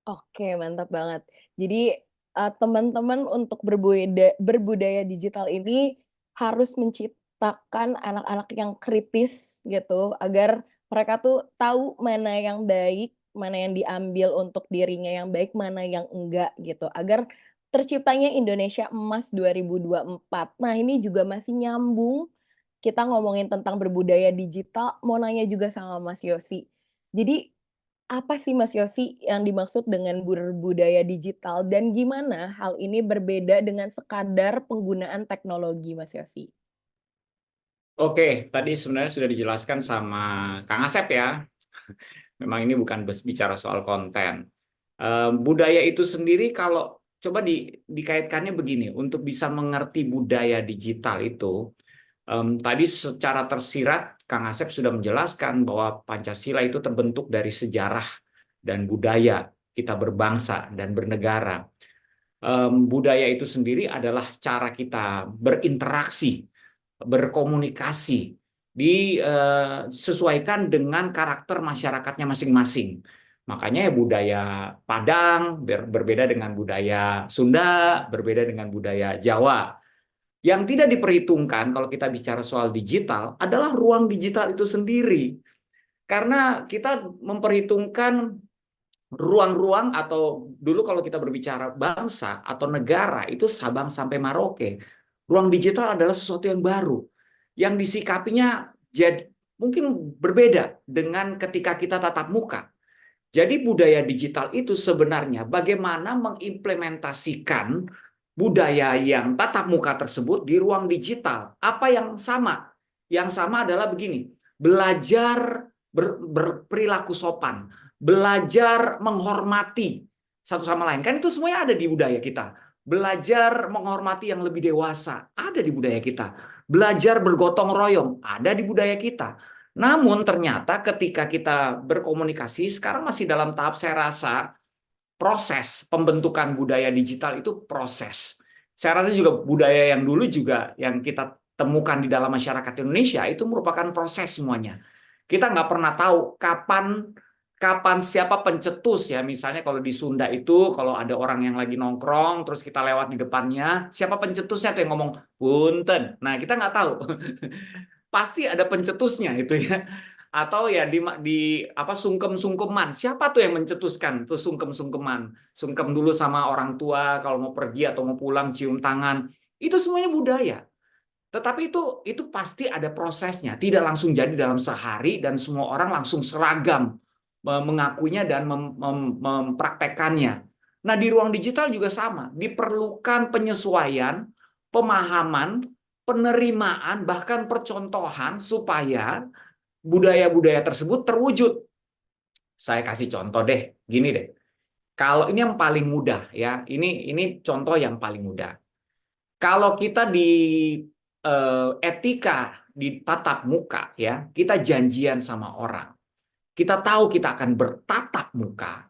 Oke, mantap banget. Jadi, teman-teman untuk berbudaya digital ini harus menciptakan anak-anak yang kritis gitu, agar mereka tuh tahu mana yang baik, mana yang diambil untuk dirinya yang baik, mana yang enggak gitu, agar terciptanya Indonesia Emas 2024. Nah, ini juga masih nyambung, kita ngomongin tentang berbudaya digital, mau nanya juga sama Mas Yosi. Jadi, apa sih Mas Yosi yang dimaksud dengan berbudaya digital dan gimana hal ini berbeda dengan sekadar penggunaan teknologi Mas Yosi? Oke, tadi sebenarnya sudah dijelaskan sama Kang Asep ya. Memang ini bukan bicara soal konten. Budaya itu sendiri kalau coba dikaitkannya begini, untuk bisa mengerti budaya digital itu, tadi secara tersirat Kang Asep sudah menjelaskan bahwa Pancasila itu terbentuk dari sejarah dan budaya kita berbangsa dan bernegara. Budaya itu sendiri adalah cara kita berinteraksi, berkomunikasi, disesuaikan dengan karakter masyarakatnya masing-masing. Makanya ya budaya Padang berbeda dengan budaya Sunda, berbeda dengan budaya Jawa. Yang tidak diperhitungkan kalau kita bicara soal digital adalah ruang digital itu sendiri. Karena kita memperhitungkan ruang-ruang atau dulu kalau kita berbicara bangsa atau negara itu Sabang sampai Merauke. Ruang digital adalah sesuatu yang baru, yang disikapinya mungkin berbeda dengan ketika kita tatap muka. Jadi budaya digital itu sebenarnya bagaimana mengimplementasikan budaya yang tatap muka tersebut di ruang digital. Apa yang sama? Yang sama adalah begini, belajar berperilaku sopan, belajar menghormati satu sama lain. Kan itu semuanya ada di budaya kita. Belajar menghormati yang lebih dewasa, ada di budaya kita. Belajar bergotong royong, ada di budaya kita. Namun ternyata ketika kita berkomunikasi, sekarang masih dalam tahap saya rasa proses pembentukan budaya digital itu proses. Saya rasa juga budaya yang dulu juga yang kita temukan di dalam masyarakat Indonesia itu merupakan proses semuanya. Kita nggak pernah tahu kapan siapa pencetus ya. Misalnya kalau di Sunda itu kalau ada orang yang lagi nongkrong terus kita lewat di depannya, siapa pencetusnya tuh yang ngomong punten. Nah, kita nggak tahu. Pasti ada pencetusnya itu ya. Atau ya di apa sungkem-sungkeman. Siapa tuh yang mencetuskan tuh sungkem-sungkeman? Sungkem dulu sama orang tua kalau mau pergi atau mau pulang cium tangan. Itu semuanya budaya. Tetapi itu pasti ada prosesnya. Tidak langsung jadi dalam sehari dan semua orang langsung seragam mengakuinya dan mempraktekannya. Nah, di ruang digital juga sama. Diperlukan penyesuaian, pemahaman, penerimaan, bahkan percontohan supaya budaya-budaya tersebut terwujud. Saya kasih contoh deh, gini deh. Kalau ini yang paling mudah ya, ini contoh yang paling mudah. Kalau kita di etika di tatap muka ya, kita janjian sama orang. Kita tahu kita akan bertatap muka.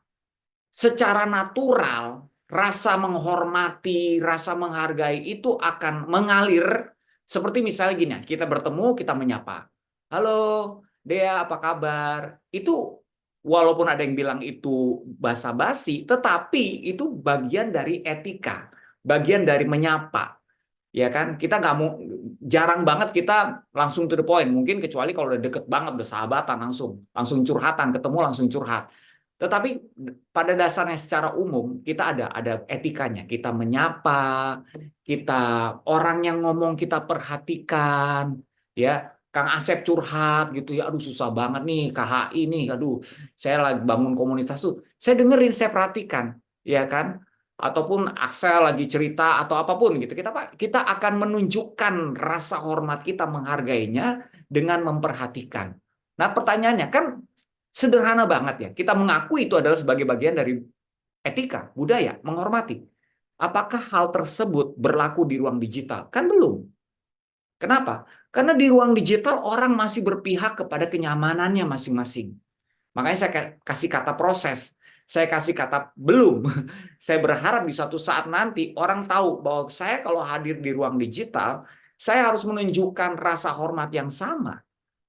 Secara natural, rasa menghormati, rasa menghargai itu akan mengalir seperti misalnya gini, kita bertemu, kita menyapa. Halo, Dea, apa kabar? Itu walaupun ada yang bilang itu basa-basi, tetapi itu bagian dari etika, bagian dari menyapa. Ya kan, kita nggak mau, jarang banget kita langsung to the point. Mungkin kecuali kalau udah deket banget, udah sahabatan langsung curhatan, ketemu langsung curhat. Tetapi pada dasarnya secara umum kita ada etikanya. Kita menyapa, kita orang yang ngomong kita perhatikan, ya. Kang Asep curhat gitu ya, aduh susah banget nih KHI nih, aduh saya lagi bangun komunitas tuh, saya dengerin, saya perhatikan, ya kan? Ataupun Axel lagi cerita atau apapun gitu, kita akan menunjukkan rasa hormat kita, menghargainya dengan memperhatikan. Nah pertanyaannya kan sederhana banget ya, kita mengakui itu adalah sebagai bagian dari etika, budaya, menghormati. Apakah hal tersebut berlaku di ruang digital? Kan belum. Kenapa? Karena di ruang digital orang masih berpihak kepada kenyamanannya masing-masing. Makanya saya kasih kata proses, saya kasih kata belum. Saya berharap di suatu saat nanti orang tahu bahwa saya kalau hadir di ruang digital, saya harus menunjukkan rasa hormat yang sama.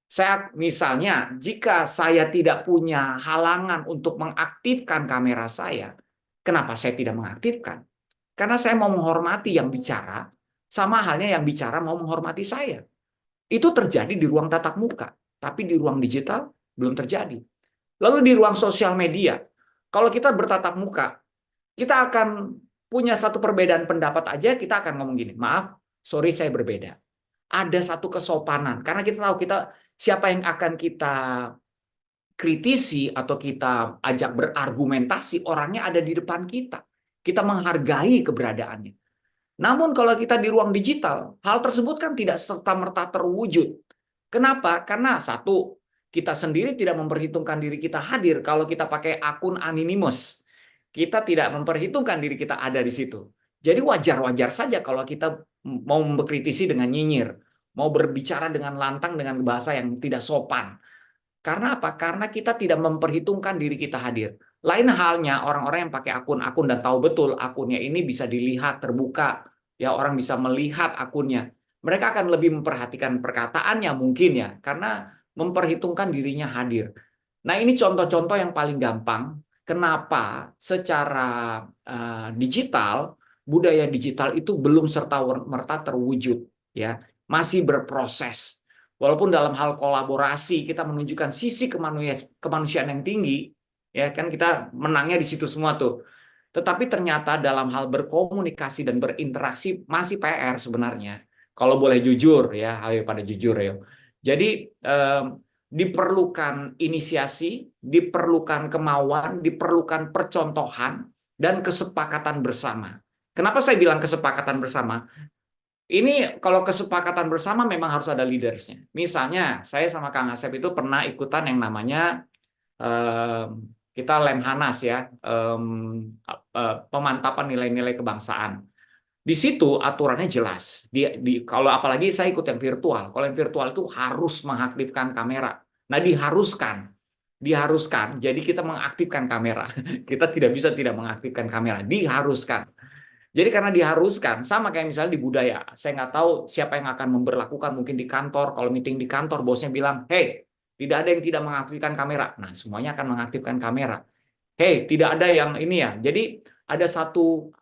Saya misalnya, jika saya tidak punya halangan untuk mengaktifkan kamera saya, kenapa saya tidak mengaktifkan? Karena saya mau menghormati yang bicara, sama halnya yang bicara mau menghormati saya. Itu terjadi di ruang tatap muka, tapi di ruang digital belum terjadi. Lalu di ruang sosial media, kalau kita bertatap muka, kita akan punya satu perbedaan pendapat aja, kita akan ngomong gini, maaf, sorry saya berbeda. Ada satu kesopanan, karena kita tahu siapa yang akan kita kritisi atau kita ajak berargumentasi, orangnya ada di depan kita. Kita menghargai keberadaannya. Namun kalau kita di ruang digital, hal tersebut kan tidak serta-merta terwujud. Kenapa? Karena satu, kita sendiri tidak memperhitungkan diri kita hadir. Kalau kita pakai akun anonymous, kita tidak memperhitungkan diri kita ada di situ. Jadi wajar-wajar saja kalau kita mau mengkritisi dengan nyinyir, mau berbicara dengan lantang dengan bahasa yang tidak sopan. Karena apa? Karena kita tidak memperhitungkan diri kita hadir. Lain halnya orang-orang yang pakai akun-akun dan tahu betul akunnya ini bisa dilihat terbuka, ya orang bisa melihat akunnya. Mereka akan lebih memperhatikan perkataannya mungkin ya, karena memperhitungkan dirinya hadir. Nah ini contoh-contoh yang paling gampang. Kenapa secara digital, budaya digital itu belum serta-merta terwujud, ya masih berproses. Walaupun dalam hal kolaborasi kita menunjukkan sisi kemanusiaan yang tinggi, Ya kan kita menangnya di situ semua tuh. Tetapi ternyata dalam hal berkomunikasi dan berinteraksi masih PR sebenarnya. Kalau boleh jujur ya, ayo pada jujur ya. Jadi diperlukan inisiasi, diperlukan kemauan, diperlukan percontohan dan kesepakatan bersama. Kenapa saya bilang kesepakatan bersama? Ini kalau kesepakatan bersama memang harus ada leadersnya. Misalnya saya sama Kang Asep itu pernah ikutan yang namanya kita Lemhanas ya, pemantapan nilai-nilai kebangsaan. Di situ aturannya jelas. Kalau apalagi saya ikut yang virtual. Kalau yang virtual itu harus mengaktifkan kamera. Nah, diharuskan. Jadi kita mengaktifkan kamera. Kita tidak bisa tidak mengaktifkan kamera. Diharuskan. Jadi karena diharuskan, sama kayak misalnya di budaya. Saya nggak tahu siapa yang akan memberlakukan, mungkin di kantor. Kalau meeting di kantor, bosnya bilang, hey, tidak ada yang tidak mengaktifkan kamera. Nah, semuanya akan mengaktifkan kamera. Hey, tidak ada yang ini ya. Jadi ada satu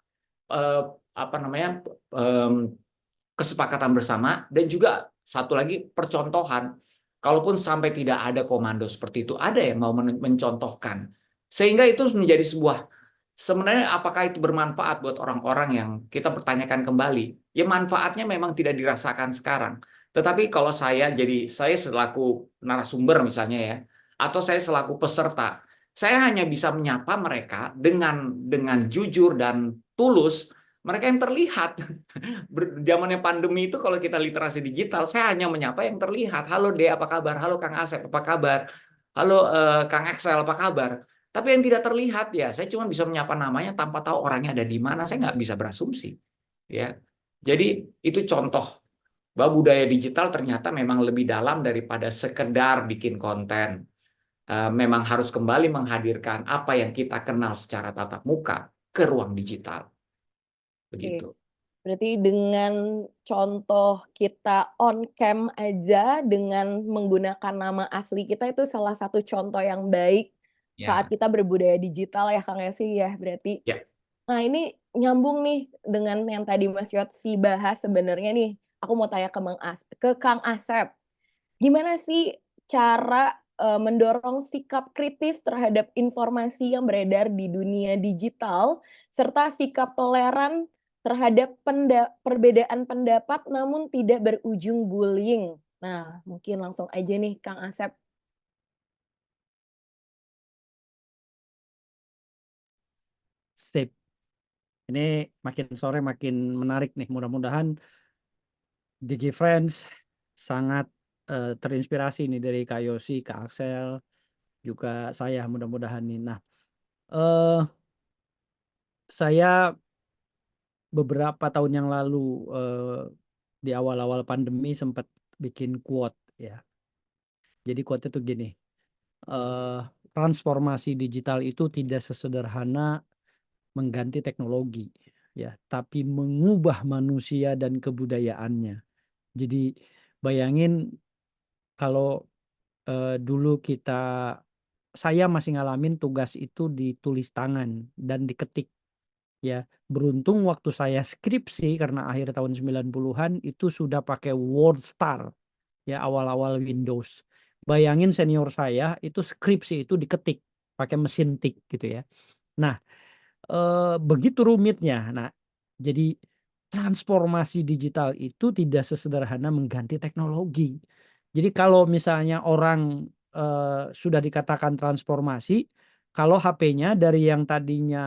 kesepakatan bersama dan juga satu lagi percontohan. Kalaupun sampai tidak ada komando seperti itu, ada yang mau mencontohkan. Sehingga itu menjadi sebuah, sebenarnya apakah itu bermanfaat buat orang-orang yang kita pertanyakan kembali? Ya manfaatnya memang tidak dirasakan sekarang. Tetapi kalau saya selaku narasumber misalnya ya, atau saya selaku peserta, saya hanya bisa menyapa mereka dengan jujur dan tulus, mereka yang terlihat. Zamannya pandemi itu kalau kita literasi digital, saya hanya menyapa yang terlihat. Halo Dea, apa kabar? Halo Kang Asep, apa kabar? Halo Kang Excel, apa kabar? Tapi yang tidak terlihat ya, saya cuma bisa menyapa namanya tanpa tahu orangnya ada di mana. Saya nggak bisa berasumsi. Ya, jadi itu contoh bahwa budaya digital ternyata memang lebih dalam daripada sekedar bikin konten. Memang harus kembali menghadirkan apa yang kita kenal secara tatap muka ke ruang digital. Begitu. Berarti dengan contoh kita on cam aja dengan menggunakan nama asli kita itu salah satu contoh yang baik saat Ya. kita berbudaya digital ya Kang Yossi ya berarti. Ya. Nah ini nyambung nih dengan yang tadi Mas Yotsi bahas sebenarnya nih. Aku mau tanya ke Kang Asep. Gimana sih cara mendorong sikap kritis terhadap informasi yang beredar di dunia digital serta sikap toleran terhadap perbedaan pendapat namun tidak berujung bullying. Nah, mungkin langsung aja nih Kang Asep. Sip. Ini makin sore makin menarik nih. Mudah-mudahan DigiFriends sangat terinspirasi nih dari Kak Yosi, Kak Axel, juga saya mudah-mudahan nih. Nah, saya beberapa tahun yang lalu di awal-awal pandemi sempat bikin quote ya. Jadi quote itu gini, transformasi digital itu tidak sesederhana mengganti teknologi ya, tapi mengubah manusia dan kebudayaannya. Jadi bayangin kalau dulu saya masih ngalamin tugas itu ditulis tangan dan diketik ya. Beruntung waktu saya skripsi karena akhir tahun 90-an itu sudah pakai WordStar ya, awal-awal Windows. Bayangin senior saya itu skripsi itu diketik pakai mesin tik gitu ya. Nah, begitu rumitnya. Nah, jadi transformasi digital itu tidak sesederhana mengganti teknologi. Jadi kalau misalnya orang sudah dikatakan transformasi, kalau HP-nya dari yang tadinya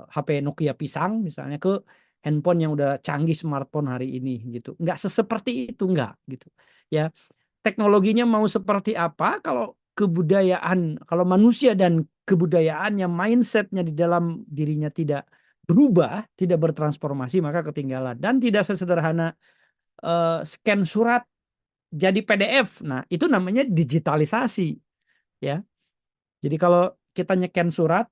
HP Nokia pisang misalnya ke handphone yang udah canggih smartphone hari ini gitu. Nggak seperti itu, nggak gitu. Ya, teknologinya mau seperti apa kalau kebudayaan, kalau manusia dan kebudayaannya, mindsetnya di dalam dirinya tidak berubah, tidak bertransformasi, maka ketinggalan. Dan tidak sesederhana scan surat jadi PDF. Nah, itu namanya digitalisasi ya. Jadi kalau kita nyeken surat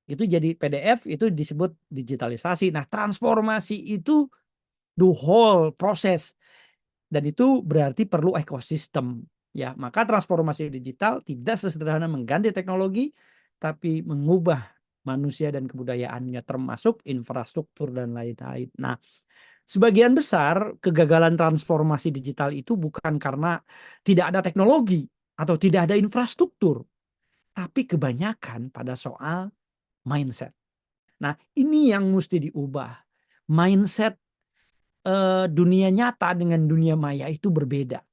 itu jadi PDF, itu disebut digitalisasi. Nah, transformasi itu the whole proses, dan itu berarti perlu ekosistem ya. Maka transformasi digital tidak sesederhana mengganti teknologi, tapi mengubah manusia dan kebudayaannya, termasuk infrastruktur dan lain-lain. Nah, sebagian besar kegagalan transformasi digital itu bukan karena tidak ada teknologi atau tidak ada infrastruktur, tapi kebanyakan pada soal mindset. Nah, ini yang mesti diubah. Mindset dunia nyata dengan dunia maya itu berbeda.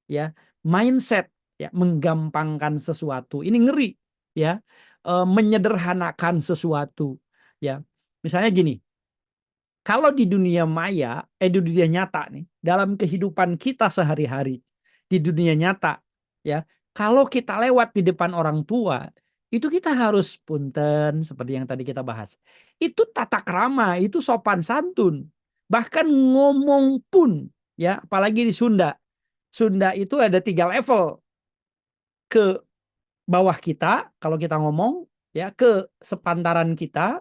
Ya, mindset ya menggampangkan sesuatu. Ini ngeri ya. Menyederhanakan sesuatu. Ya, misalnya gini. Kalau di dunia maya, di dunia nyata nih, dalam kehidupan kita sehari-hari, di dunia nyata, ya, kalau kita lewat di depan orang tua, itu kita harus punten, seperti yang tadi kita bahas. Itu tata krama, itu sopan santun. Bahkan ngomong pun, ya, apalagi di Sunda. Sunda itu ada 3 level. Ke bawah kita, kalau kita ngomong, ya, ke sepantaran kita,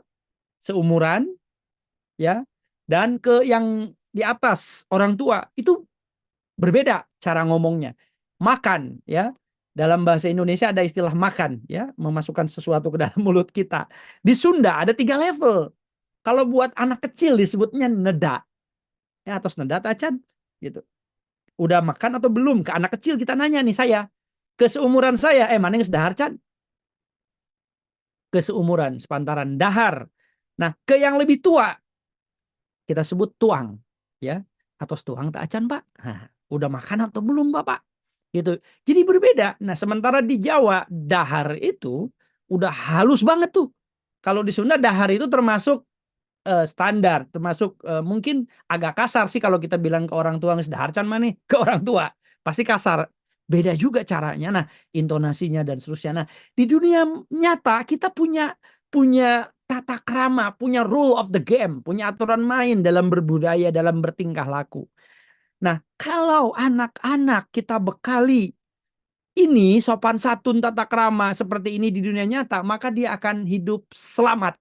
seumuran, ya, dan ke yang di atas orang tua itu berbeda cara ngomongnya. Makan, ya, dalam bahasa Indonesia ada istilah makan, ya, memasukkan sesuatu ke dalam mulut kita. Di Sunda ada 3 level. Kalau buat anak kecil disebutnya neda, ya, atau neda tacan gitu. Udah makan atau belum? Ke anak kecil kita nanya nih, saya ke seumuran saya, mana yang sedahar can? Ke seumuran, sepantaran, dahar. Nah, ke yang lebih tua kita sebut tuang, ya, atau tuang tak acan pak. Nah, udah makan atau belum bapak? Gitu. Jadi berbeda. Nah, sementara di Jawa dahar itu udah halus banget tuh. Kalau di Sunda dahar itu termasuk standar, termasuk mungkin agak kasar sih kalau kita bilang ke orang tua nges dahar can mana ke orang tua pasti kasar. Beda juga caranya. Nah, intonasinya dan seterusnya. Nah, di dunia nyata kita punya tata krama, punya rule of the game, punya aturan main dalam berbudaya, dalam bertingkah laku. Nah, kalau anak-anak kita bekali ini sopan santun tata krama seperti ini di dunia nyata, maka dia akan hidup selamat.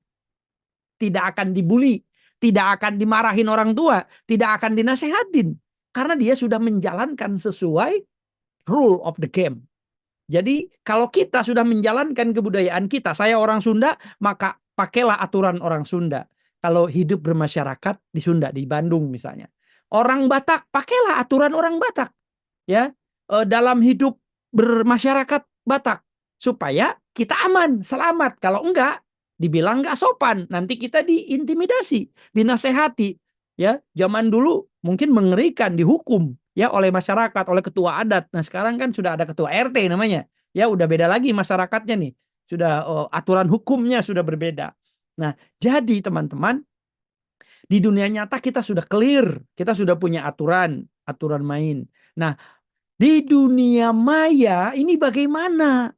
Tidak akan dibully, tidak akan dimarahin orang tua, tidak akan dinasehatin. Karena dia sudah menjalankan sesuai rule of the game. Jadi kalau kita sudah menjalankan kebudayaan kita, saya orang Sunda, maka pakailah aturan orang Sunda. Kalau hidup bermasyarakat di Sunda, di Bandung misalnya. Orang Batak, pakailah aturan orang Batak. Ya, dalam hidup bermasyarakat Batak. Supaya kita aman, selamat. Kalau enggak, dibilang enggak sopan. Nanti kita diintimidasi, dinasehati. Ya, zaman dulu mungkin mengerikan, dihukum ya oleh masyarakat, oleh ketua adat. Nah, sekarang kan sudah ada ketua RT namanya. Ya, udah beda lagi masyarakatnya nih. Sudah aturan hukumnya sudah berbeda. Nah, jadi teman-teman, di dunia nyata kita sudah clear, kita sudah punya aturan main. Nah, di dunia maya ini bagaimana?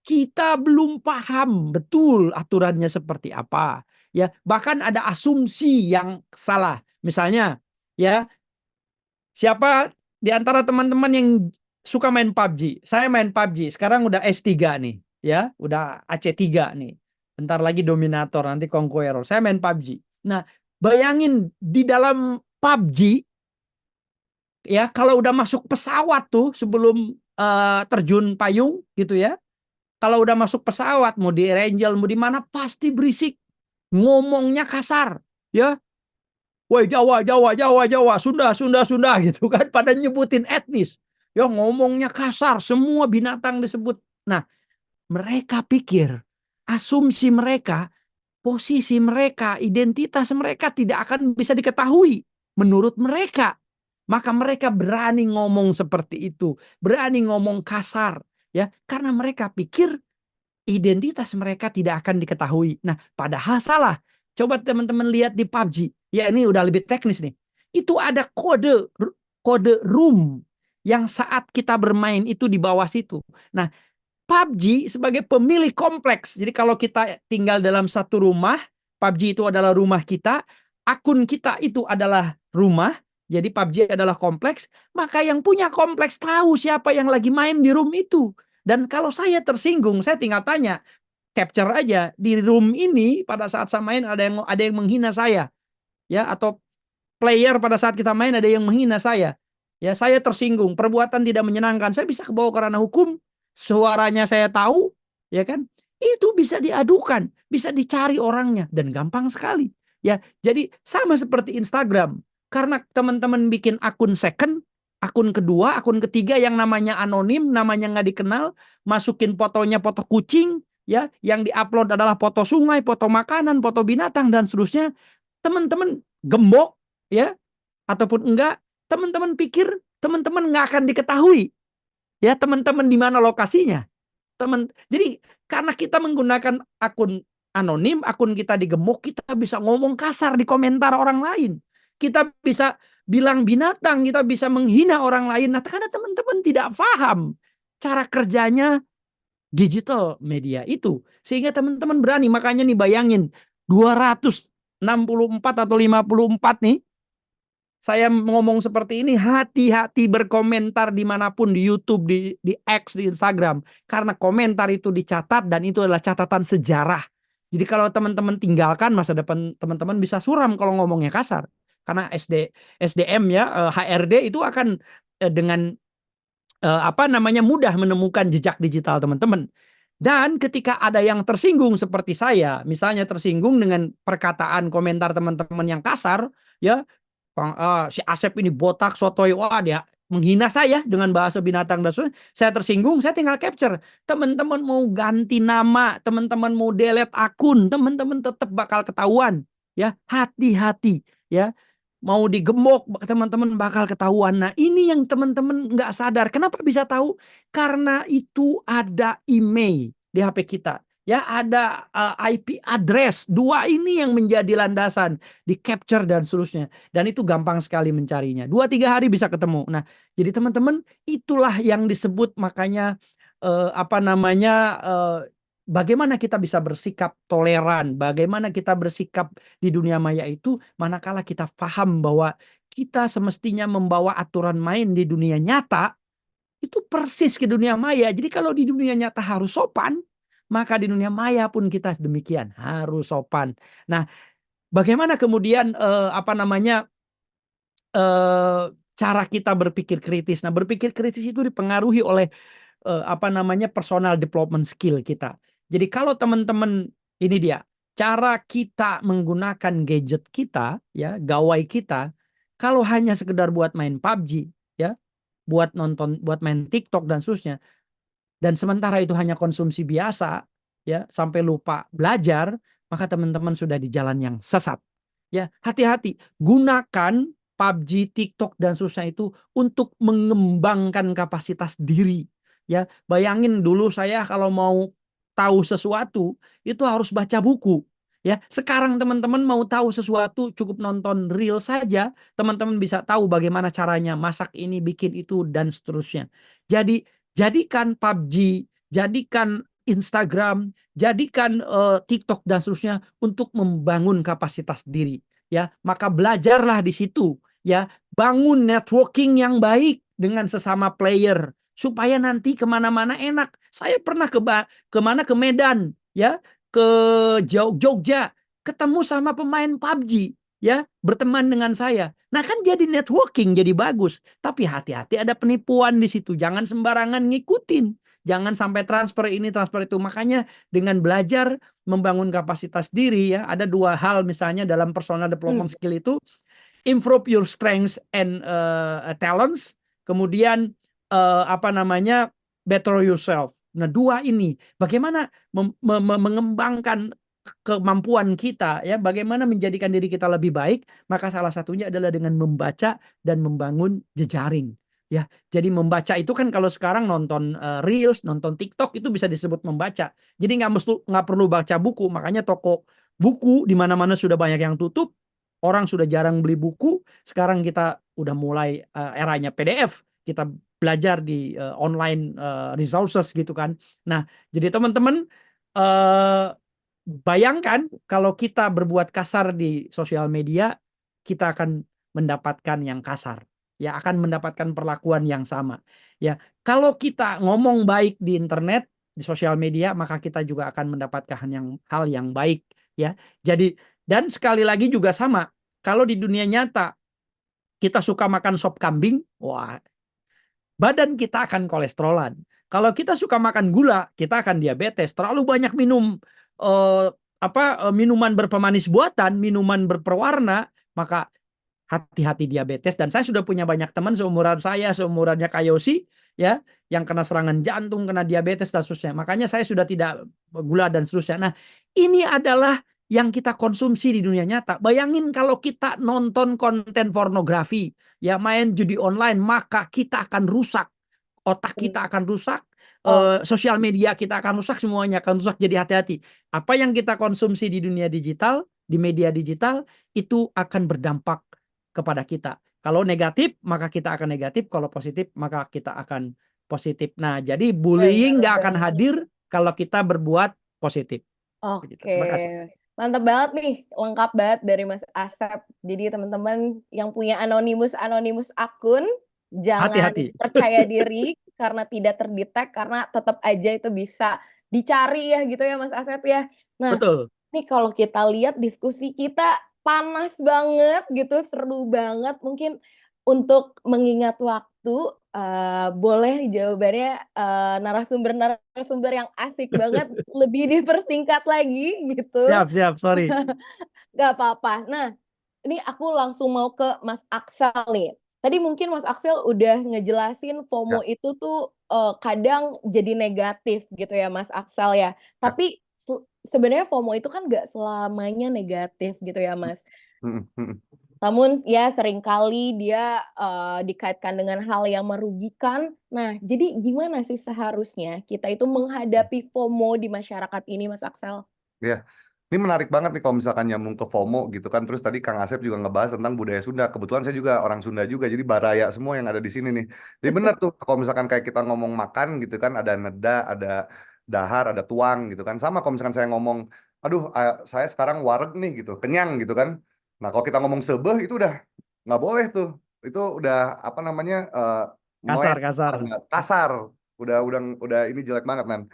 Kita belum paham betul aturannya seperti apa. Ya, bahkan ada asumsi yang salah. Misalnya, ya, siapa di antara teman-teman yang suka main PUBG? Saya main PUBG, sekarang udah S3 nih, ya, udah AC3 nih. Bentar lagi Dominator, nanti Conqueror. Saya main PUBG. Nah, bayangin di dalam PUBG, ya, kalau udah masuk pesawat tuh sebelum terjun payung gitu ya. Kalau udah masuk pesawat, mau di Angel, mau di mana, pasti berisik. Ngomongnya kasar, ya. Woi Jawa, Jawa, Jawa, Jawa, Sunda, Sunda, Sunda gitu kan. Pada nyebutin etnis. Ya ngomongnya kasar, semua binatang disebut. Nah, mereka pikir, asumsi mereka, posisi mereka, identitas mereka tidak akan bisa diketahui menurut mereka. Maka mereka berani ngomong seperti itu, berani ngomong kasar, ya, karena mereka pikir identitas mereka tidak akan diketahui. Nah, padahal salah. Coba teman-teman lihat di PUBG. Ya, ini udah lebih teknis nih. Itu ada kode room yang saat kita bermain itu di bawah situ. Nah, PUBG sebagai pemilik kompleks. Jadi kalau kita tinggal dalam satu rumah, PUBG itu adalah rumah kita, akun kita itu adalah rumah, jadi PUBG adalah kompleks, maka yang punya kompleks tahu siapa yang lagi main di room itu. Dan kalau saya tersinggung, saya tinggal tanya, capture aja di room ini pada saat saya main ada yang menghina saya, ya, atau player pada saat kita main ada yang menghina saya. Ya, saya tersinggung, perbuatan tidak menyenangkan, saya bisa kebawa ke ranah hukum, suaranya saya tahu, ya kan? Itu bisa diadukan, bisa dicari orangnya dan gampang sekali. Ya, jadi sama seperti Instagram. Karena teman-teman bikin akun second, akun kedua, akun ketiga yang namanya anonim, namanya nggak dikenal, masukin fotonya foto kucing, ya, yang diupload adalah foto sungai, foto makanan, foto binatang dan seterusnya. Teman-teman gembok, ya, ataupun enggak, teman-teman pikir teman-teman nggak akan diketahui, ya, teman-teman di mana lokasinya. Jadi karena kita menggunakan akun anonim, akun kita digemuk, kita bisa ngomong kasar di komentar orang lain. Kita bisa bilang binatang, kita bisa menghina orang lain. Nah, karena teman-teman tidak paham cara kerjanya digital media itu. Sehingga teman-teman berani, makanya nih bayangin 264 atau 54 nih, saya ngomong seperti ini, hati-hati berkomentar dimanapun, di YouTube, di X, di Instagram. Karena komentar itu dicatat dan itu adalah catatan sejarah. Jadi kalau teman-teman tinggalkan, masa depan teman-teman bisa suram kalau ngomongnya kasar. Karena SDM ya, HRD itu akan dengan mudah menemukan jejak digital teman-teman. Dan ketika ada yang tersinggung seperti saya, misalnya tersinggung dengan perkataan komentar teman-teman yang kasar, ya, si Asep ini botak, sotoy, wah dia menghina saya dengan bahasa binatang dan sebagainya. Saya tersinggung, saya tinggal capture. Teman-teman mau ganti nama, teman-teman mau delete akun, teman-teman tetap bakal ketahuan. Ya, hati-hati, ya. Mau digembok, teman-teman bakal ketahuan. Nah, ini yang teman-teman nggak sadar. Kenapa bisa tahu? Karena itu ada email di HP kita. Ya, ada IP address. Dua ini yang menjadi landasan, di capture dan seterusnya. Dan itu gampang sekali mencarinya. 2-3 hari bisa ketemu. Nah, jadi teman-teman, itulah yang disebut makanya bagaimana kita bisa bersikap toleran, bagaimana kita bersikap di dunia maya itu manakala kita paham bahwa kita semestinya membawa aturan main di dunia nyata itu persis ke dunia maya. Jadi kalau di dunia nyata harus sopan, maka di dunia maya pun kita demikian, harus sopan. Nah, bagaimana kemudian cara kita berpikir kritis? Nah, berpikir kritis itu dipengaruhi oleh personal development skill kita. Jadi kalau teman-teman, ini dia cara kita menggunakan gadget kita, ya, gawai kita, kalau hanya sekedar buat main PUBG, ya, buat nonton, buat main TikTok dan seterusnya, dan sementara itu hanya konsumsi biasa, ya, sampai lupa belajar, maka teman-teman sudah di jalan yang sesat. Ya, hati-hati, gunakan PUBG, TikTok dan seterusnya itu untuk mengembangkan kapasitas diri. Ya, bayangin dulu saya kalau mau tahu sesuatu itu harus baca buku. Ya, sekarang teman-teman mau tahu sesuatu cukup nonton reel saja, teman-teman bisa tahu bagaimana caranya masak ini, bikin itu dan seterusnya. Jadi jadikan PUBG, jadikan Instagram, jadikan TikTok dan seterusnya untuk membangun kapasitas diri. Ya, maka belajarlah di situ. Ya, bangun networking yang baik dengan sesama player supaya nanti kemana-mana enak. Saya pernah ke Medan, ya, ke Jogja, ketemu sama pemain PUBG, ya, berteman dengan saya. Nah, kan jadi networking, jadi bagus. Tapi hati-hati ada penipuan di situ. Jangan sembarangan ngikutin. Jangan sampai transfer ini, transfer itu. Makanya dengan belajar membangun kapasitas diri, ya, ada 2 hal misalnya dalam personal development skill itu, improve your strengths and talents, kemudian better yourself. Nah, 2 ini bagaimana mengembangkan kemampuan kita, ya, bagaimana menjadikan diri kita lebih baik, maka salah satunya adalah dengan membaca dan membangun jejaring. Ya, jadi membaca itu kan kalau sekarang nonton reels, nonton TikTok itu bisa disebut membaca. Jadi nggak perlu baca buku, makanya toko buku di mana-mana sudah banyak yang tutup, orang sudah jarang beli buku. Sekarang kita udah mulai eranya PDF, kita belajar di online resources gitu kan. Nah, jadi teman-teman bayangkan kalau kita berbuat kasar di sosial media, kita akan mendapatkan yang kasar. Ya, akan mendapatkan perlakuan yang sama. Ya, kalau kita ngomong baik di internet, di sosial media, maka kita juga akan mendapatkan hal yang baik. Ya, jadi dan sekali lagi juga sama. Kalau di dunia nyata kita suka makan sop kambing, wah, badan kita akan kolesterolan. Kalau kita suka makan gula, kita akan diabetes. Terlalu banyak minum minuman berpemanis buatan, minuman berperwarna, maka hati-hati diabetes. Dan saya sudah punya banyak teman seumuran saya, seumurannya Kak Yosi, ya, yang kena serangan jantung, kena diabetes dan seterusnya. Makanya saya sudah tidak gula dan seterusnya. Nah, ini adalah yang kita konsumsi di dunia nyata. Bayangin kalau kita nonton konten pornografi, ya, main judi online, maka kita akan rusak. Otak kita akan rusak, Oh, sosial media kita akan rusak, semuanya akan rusak. Jadi hati-hati. Apa yang kita konsumsi di dunia digital, di media digital, itu akan berdampak kepada kita. Kalau negatif, maka kita akan negatif. Kalau positif, maka kita akan positif. Nah, jadi bullying bener nggak akan banget. hadir kalau kita berbuat positif. Begitu. Oke, Terima kasih. mantap banget nih, lengkap banget dari Mas Asep. Jadi teman-teman yang punya anonimus akun, jangan Hati-hati. percaya diri karena tidak terdetek, karena tetap aja itu bisa dicari ya gitu ya Mas Asep ya. Nah, Betul. nih kalau kita lihat diskusi kita panas banget gitu, seru banget. Mungkin untuk mengingat waktu, boleh nih jawabannya, narasumber-narasumber yang asik banget lebih dipersingkat lagi gitu. Siap, sorry. Nggak apa-apa. Nah, ini aku langsung mau ke Mas Aksel nih. Tadi mungkin Mas Aksel udah ngejelasin Ya, FOMO itu tuh, kadang jadi negatif gitu ya Mas Aksel ya. ya. Tapi sebenarnya FOMO itu kan nggak selamanya negatif gitu ya Mas. Mm, mm, mm. Namun ya seringkali dia, dikaitkan dengan hal yang merugikan. Nah, jadi gimana sih seharusnya kita itu menghadapi FOMO di masyarakat ini Mas Aksel? Ya, ini menarik banget nih kalau misalkan nyambung ke FOMO gitu kan. Terus tadi Kang Asep juga ngebahas tentang budaya Sunda. Kebetulan saya juga orang Sunda juga, jadi baraya semua yang ada di sini nih. Jadi benar tuh kalau misalkan kayak kita ngomong makan gitu kan, ada neda, ada dahar, ada tuang gitu kan. Sama kalau misalkan saya ngomong, aduh, saya sekarang wareg nih gitu, kenyang gitu kan. Nah, kalau kita ngomong sebeh itu udah nggak boleh tuh. Itu udah apa namanya melebar, Kasar. kasar. Udah ini jelek banget kan.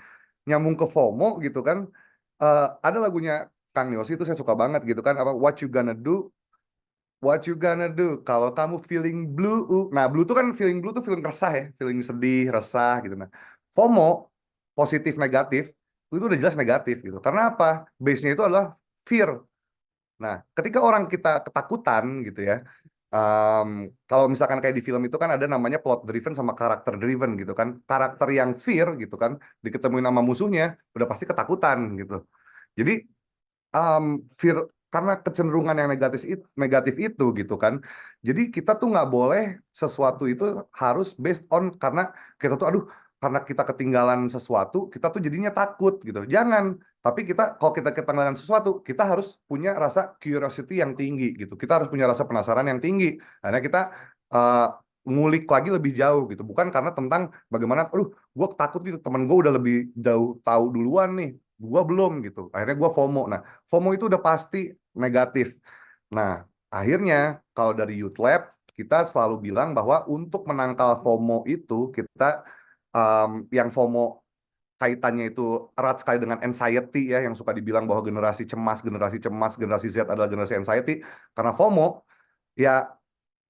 Nyambung ke FOMO gitu kan. Ada lagunya Kang Yosi itu saya suka banget gitu kan, apa what you gonna do kalau kamu feeling blue. Nah, blue tuh kan feeling blue tuh feeling resah ya, feeling sedih, resah gitu. Nah, FOMO positif negatif itu udah jelas negatif gitu. Karena apa? Base-nya itu adalah fear. Nah, ketika orang kita ketakutan gitu ya, kalau misalkan kayak di film itu kan ada namanya plot driven sama karakter driven gitu kan. Karakter yang fear gitu kan, diketemuin sama musuhnya, udah pasti ketakutan gitu. Jadi fear karena kecenderungan yang negatif itu gitu kan. Jadi kita tuh nggak boleh sesuatu itu harus based on karena kita tuh aduh karena kita ketinggalan sesuatu kita tuh jadinya takut gitu. Jangan. Tapi kalau kita ketinggalan sesuatu kita harus punya rasa curiosity yang tinggi gitu. Kita harus punya rasa penasaran yang tinggi. Karena kita uh, ngulik lagi lebih jauh gitu. Bukan karena tentang bagaimana, aduh, gue takut nih temen gue udah lebih jauh tahu duluan nih, gue belum gitu. Akhirnya gue FOMO. Nah, FOMO itu udah pasti negatif. Nah, akhirnya kalau dari Youth Lab kita selalu bilang bahwa untuk menangkal FOMO itu kita yang FOMO kaitannya itu erat sekali dengan anxiety ya, yang suka dibilang bahwa generasi cemas, generasi Z adalah generasi anxiety. Karena FOMO, ya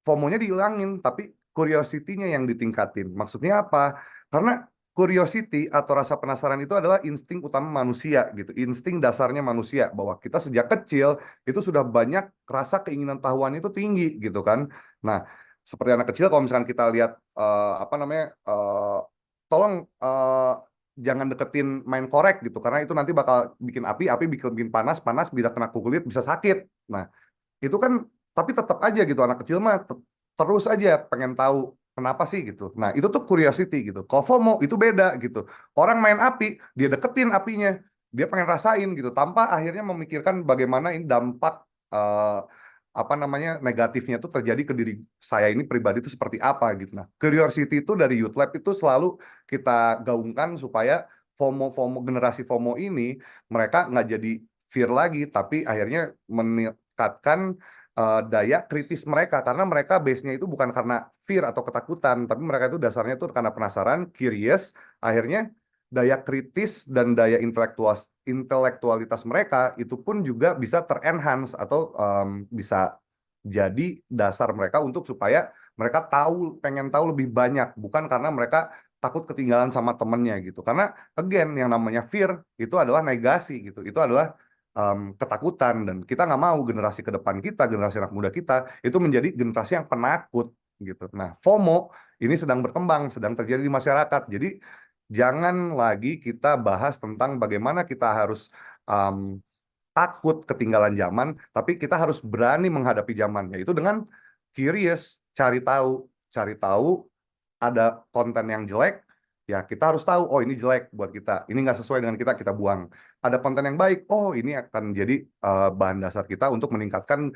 FOMO-nya dihilangin, tapi curiosity-nya yang ditingkatin. Maksudnya apa? Karena curiosity atau rasa penasaran itu adalah insting utama manusia gitu. Insting dasarnya manusia bahwa kita sejak kecil itu sudah banyak rasa keinginan tahuan itu tinggi gitu kan. Nah, seperti anak kecil kalau misalkan kita lihat apa namanya tolong jangan deketin main korek gitu karena itu nanti bakal bikin api bikin panas, bila kena kulit bisa sakit. Nah, itu kan tapi tetap aja gitu anak kecil mah terus aja pengen tahu kenapa sih gitu. Nah, itu tuh curiosity gitu. Kalau FOMO itu beda gitu. Orang main api, dia deketin apinya, dia pengen rasain gitu tanpa akhirnya memikirkan bagaimana ini dampak apa namanya negatifnya tuh terjadi ke diri saya ini pribadi itu seperti apa gitu. Nah, curiosity itu dari Youth Lab itu selalu kita gaungkan supaya generasi FOMO ini mereka nggak jadi fear lagi, tapi akhirnya meningkatkan daya kritis mereka karena mereka base-nya itu bukan karena fear atau ketakutan, tapi mereka itu dasarnya itu karena penasaran, curious, akhirnya daya kritis dan daya intelektualitas mereka itu pun juga bisa ter-enhance atau bisa jadi dasar mereka untuk supaya mereka pengen tahu lebih banyak, bukan karena mereka takut ketinggalan sama temennya gitu. Karena again yang namanya fear itu adalah negasi gitu. Itu adalah ketakutan, dan kita nggak mau generasi ke depan kita, generasi anak muda kita itu menjadi generasi yang penakut gitu. Nah, FOMO ini sedang berkembang, sedang terjadi di masyarakat. Jadi jangan lagi kita bahas tentang bagaimana kita harus takut ketinggalan zaman, tapi kita harus berani menghadapi zaman, yaitu dengan curious, cari tahu ada konten yang jelek, ya kita harus tahu, oh ini jelek buat kita, ini nggak sesuai dengan kita buang. Ada konten yang baik, oh ini akan jadi bahan dasar kita untuk meningkatkan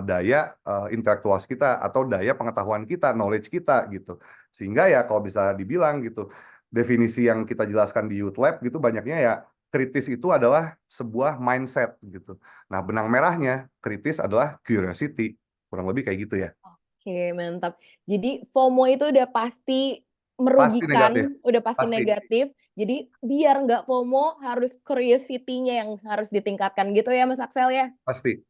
daya intelektual kita atau daya pengetahuan kita, knowledge kita gitu. Sehingga ya kalau bisa dibilang gitu, definisi yang kita jelaskan di Youth Lab gitu banyaknya ya, kritis itu adalah sebuah mindset gitu. Nah, benang merahnya kritis adalah curiosity, kurang lebih kayak gitu ya. Oke, mantap. Jadi FOMO itu udah pasti Pasti negatif, merugikan, udah pasti pasti, negatif. Jadi biar nggak FOMO harus curiosity-nya yang harus ditingkatkan gitu ya Mas Axel ya? pasti.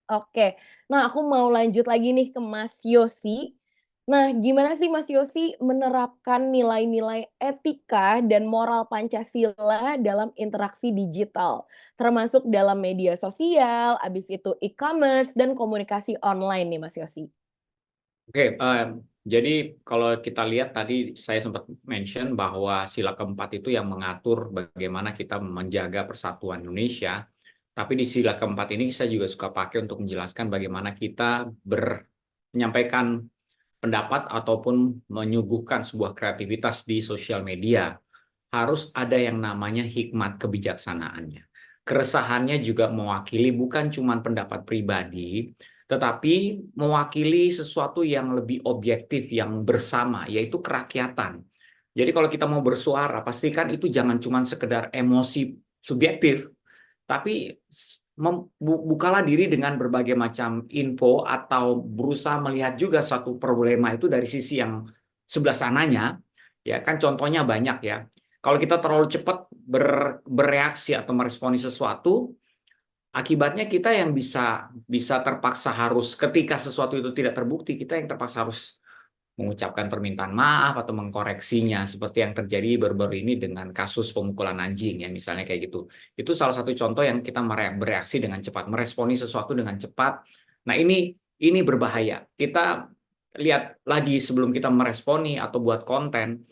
Oke. Nah, aku mau lanjut lagi nih ke Mas Yosi. Nah, gimana sih Mas Yosi menerapkan nilai-nilai etika dan moral Pancasila dalam interaksi digital, termasuk dalam media sosial, habis itu e-commerce dan komunikasi online nih Mas Yosi? Oke, jadi kalau kita lihat tadi saya sempat mention bahwa sila keempat itu yang mengatur bagaimana kita menjaga persatuan Indonesia. Tapi di sila keempat ini saya juga suka pakai untuk menjelaskan bagaimana kita menyampaikan pendapat ataupun menyuguhkan sebuah kreativitas di sosial media. Harus ada yang namanya hikmat kebijaksanaannya. Keresahannya juga mewakili bukan cuma pendapat pribadi, tetapi mewakili sesuatu yang lebih objektif, yang bersama, yaitu kerakyatan. Jadi kalau kita mau bersuara, pastikan itu jangan cuma sekedar emosi subjektif, tapi bukalah diri dengan berbagai macam info atau berusaha melihat juga satu problema itu dari sisi yang sebelah sananya. Ya kan contohnya banyak ya. Kalau kita terlalu cepat bereaksi atau meresponi sesuatu, akibatnya kita yang bisa terpaksa harus ketika sesuatu itu tidak terbukti, kita yang terpaksa harus mengucapkan permintaan maaf atau mengkoreksinya, seperti yang terjadi baru-baru ini dengan kasus pemukulan anjing ya, misalnya kayak gitu. Itu salah satu contoh yang kita bereaksi dengan cepat, meresponi sesuatu dengan cepat. Nah, ini berbahaya. Kita lihat lagi sebelum kita meresponi atau buat konten.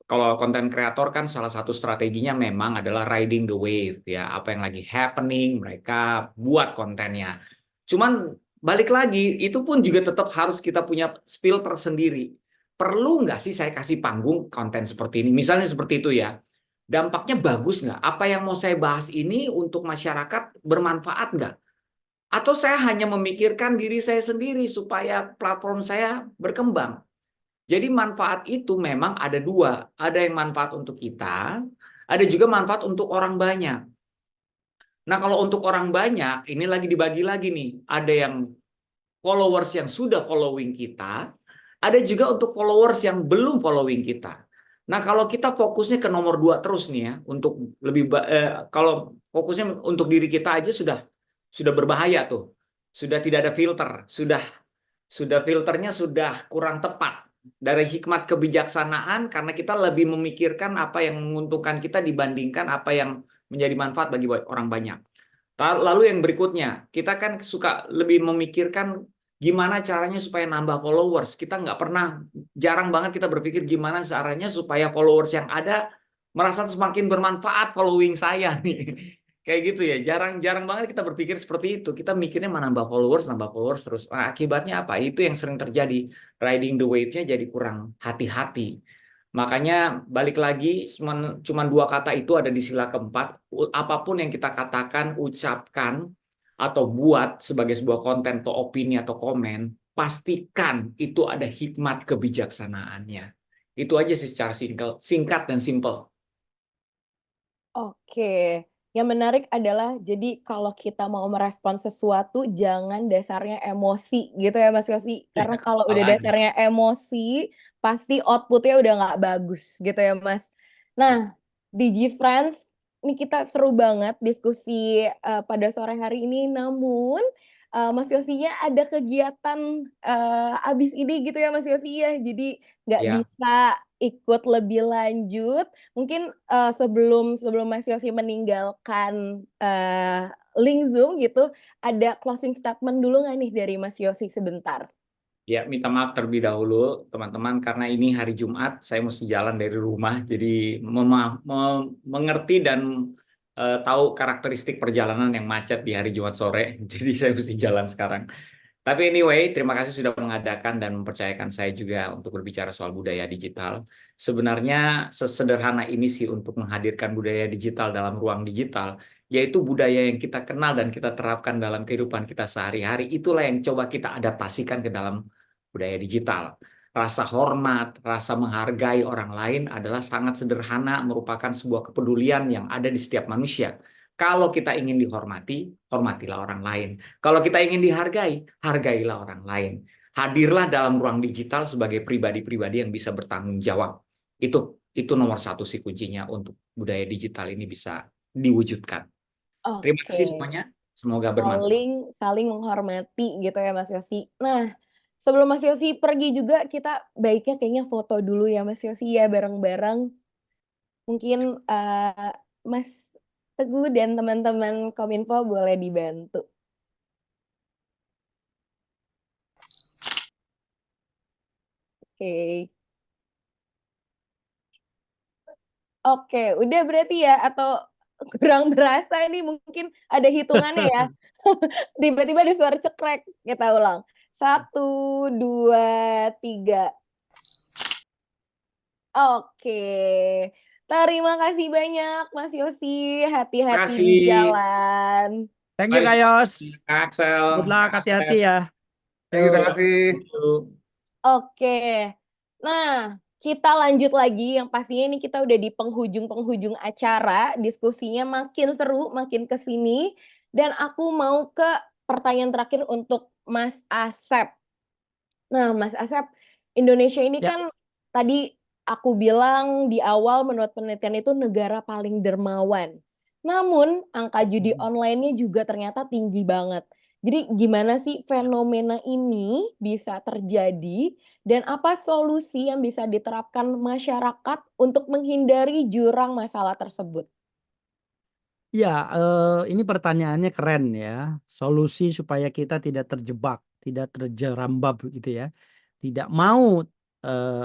Kalau konten kreator kan salah satu strateginya memang adalah riding the wave ya, apa yang lagi happening mereka buat kontennya. Cuman balik lagi, itu pun juga tetap harus kita punya filter sendiri. Perlu nggak sih saya kasih panggung konten seperti ini? Misalnya seperti itu ya. Dampaknya bagus nggak? Apa yang mau saya bahas ini untuk masyarakat bermanfaat nggak? Atau saya hanya memikirkan diri saya sendiri supaya platform saya berkembang? Jadi manfaat itu memang ada dua. Ada yang manfaat untuk kita, ada juga manfaat untuk orang banyak. Nah, kalau untuk orang banyak, ini lagi dibagi lagi nih. Ada yang followers yang sudah following kita, ada juga untuk followers yang belum following kita. Nah, kalau kita fokusnya ke nomor 2 terus nih ya, untuk kalau fokusnya untuk diri kita aja sudah berbahaya tuh. Sudah tidak ada filter, sudah filternya sudah kurang tepat. Dari hikmat kebijaksanaan karena kita lebih memikirkan apa yang menguntungkan kita dibandingkan apa yang menjadi manfaat bagi orang banyak. Lalu yang berikutnya, kita kan suka lebih memikirkan gimana caranya supaya nambah followers. Kita nggak pernah, jarang banget kita berpikir gimana caranya supaya followers yang ada merasa semakin bermanfaat following saya nih. Kayak gitu ya, jarang banget kita berpikir seperti itu. Kita mikirnya nambah followers terus. Nah, akibatnya apa? Itu yang sering terjadi. Riding the wave-nya jadi kurang hati-hati. Makanya balik lagi, cuma 2 kata itu ada di sila keempat. Apapun yang kita katakan, ucapkan, atau buat sebagai sebuah konten atau opini atau komen, pastikan itu ada hikmat kebijaksanaannya. Itu aja sih secara singkat dan simple. Oke, yang menarik adalah jadi kalau kita mau merespon sesuatu jangan dasarnya emosi gitu ya Mas Yosi, karena kalau udah Apalagi. dasarnya emosi pasti output-nya udah nggak bagus gitu ya Mas. Nah, di G-Friends ini kita seru banget diskusi pada sore hari ini, namun Mas Yosinya ada kegiatan abis ini gitu ya Mas Yosi ya, jadi nggak Ya. bisa ikut lebih lanjut. Mungkin, sebelum Mas Yosi meninggalkan, link Zoom gitu, ada closing statement dulu nggak nih dari Mas Yosi sebentar? Ya, minta maaf terlebih dahulu teman-teman karena ini hari Jumat, saya mesti jalan dari rumah, jadi mengerti dan tahu karakteristik perjalanan yang macet di hari Jumat sore, jadi saya mesti jalan sekarang. Tapi anyway, terima kasih sudah mengadakan dan mempercayakan saya juga untuk berbicara soal budaya digital. Sebenarnya sesederhana ini sih untuk menghadirkan budaya digital dalam ruang digital, yaitu budaya yang kita kenal dan kita terapkan dalam kehidupan kita sehari-hari. Itulah yang coba kita adaptasikan ke dalam budaya digital. Rasa hormat, rasa menghargai orang lain adalah sangat sederhana, merupakan sebuah kepedulian yang ada di setiap manusia. Kalau kita ingin dihormati, hormatilah orang lain. Kalau kita ingin dihargai, hargailah orang lain. Hadirlah dalam ruang digital sebagai pribadi-pribadi yang bisa bertanggung jawab. Itu nomor satu sih kuncinya untuk budaya digital ini bisa diwujudkan. Terima kasih Oke. semuanya. Semoga bermanfaat. Saling menghormati gitu ya Mas Yosi. Nah, sebelum Mas Yosi pergi juga kita baiknya kayaknya foto dulu ya Mas Yosi ya bareng-bareng. Mungkin, Mas Teguh dan teman-teman Kominfo boleh dibantu. Oke. Oke, udah berarti ya atau kurang berasa ini mungkin ada hitungannya ya? Tiba-tiba ada suara cekrek, kita ulang. 1, 2, 3. Oke. Terima kasih banyak Mas Yosi, Terima hati-hati di kasih. jalan. Thank you Mari Kak Yos. Kak Axel. Good luck, hati-hati ya. Terima Yuk. kasih. Oke. Nah, kita lanjut lagi yang pastinya ini kita udah di penghujung acara, diskusinya makin seru, makin ke sini dan aku mau ke pertanyaan terakhir untuk Mas Asep. Nah, Mas Asep, Indonesia ini Ya. kan tadi aku bilang di awal menurut penelitian itu negara paling dermawan. Namun angka judi online-nya juga ternyata tinggi banget. Jadi gimana sih fenomena ini bisa terjadi dan apa solusi yang bisa diterapkan masyarakat untuk menghindari jurang masalah tersebut? Ya, ini pertanyaannya keren ya. Solusi supaya kita tidak terjebak, tidak terjerambab gitu ya. Tidak mau,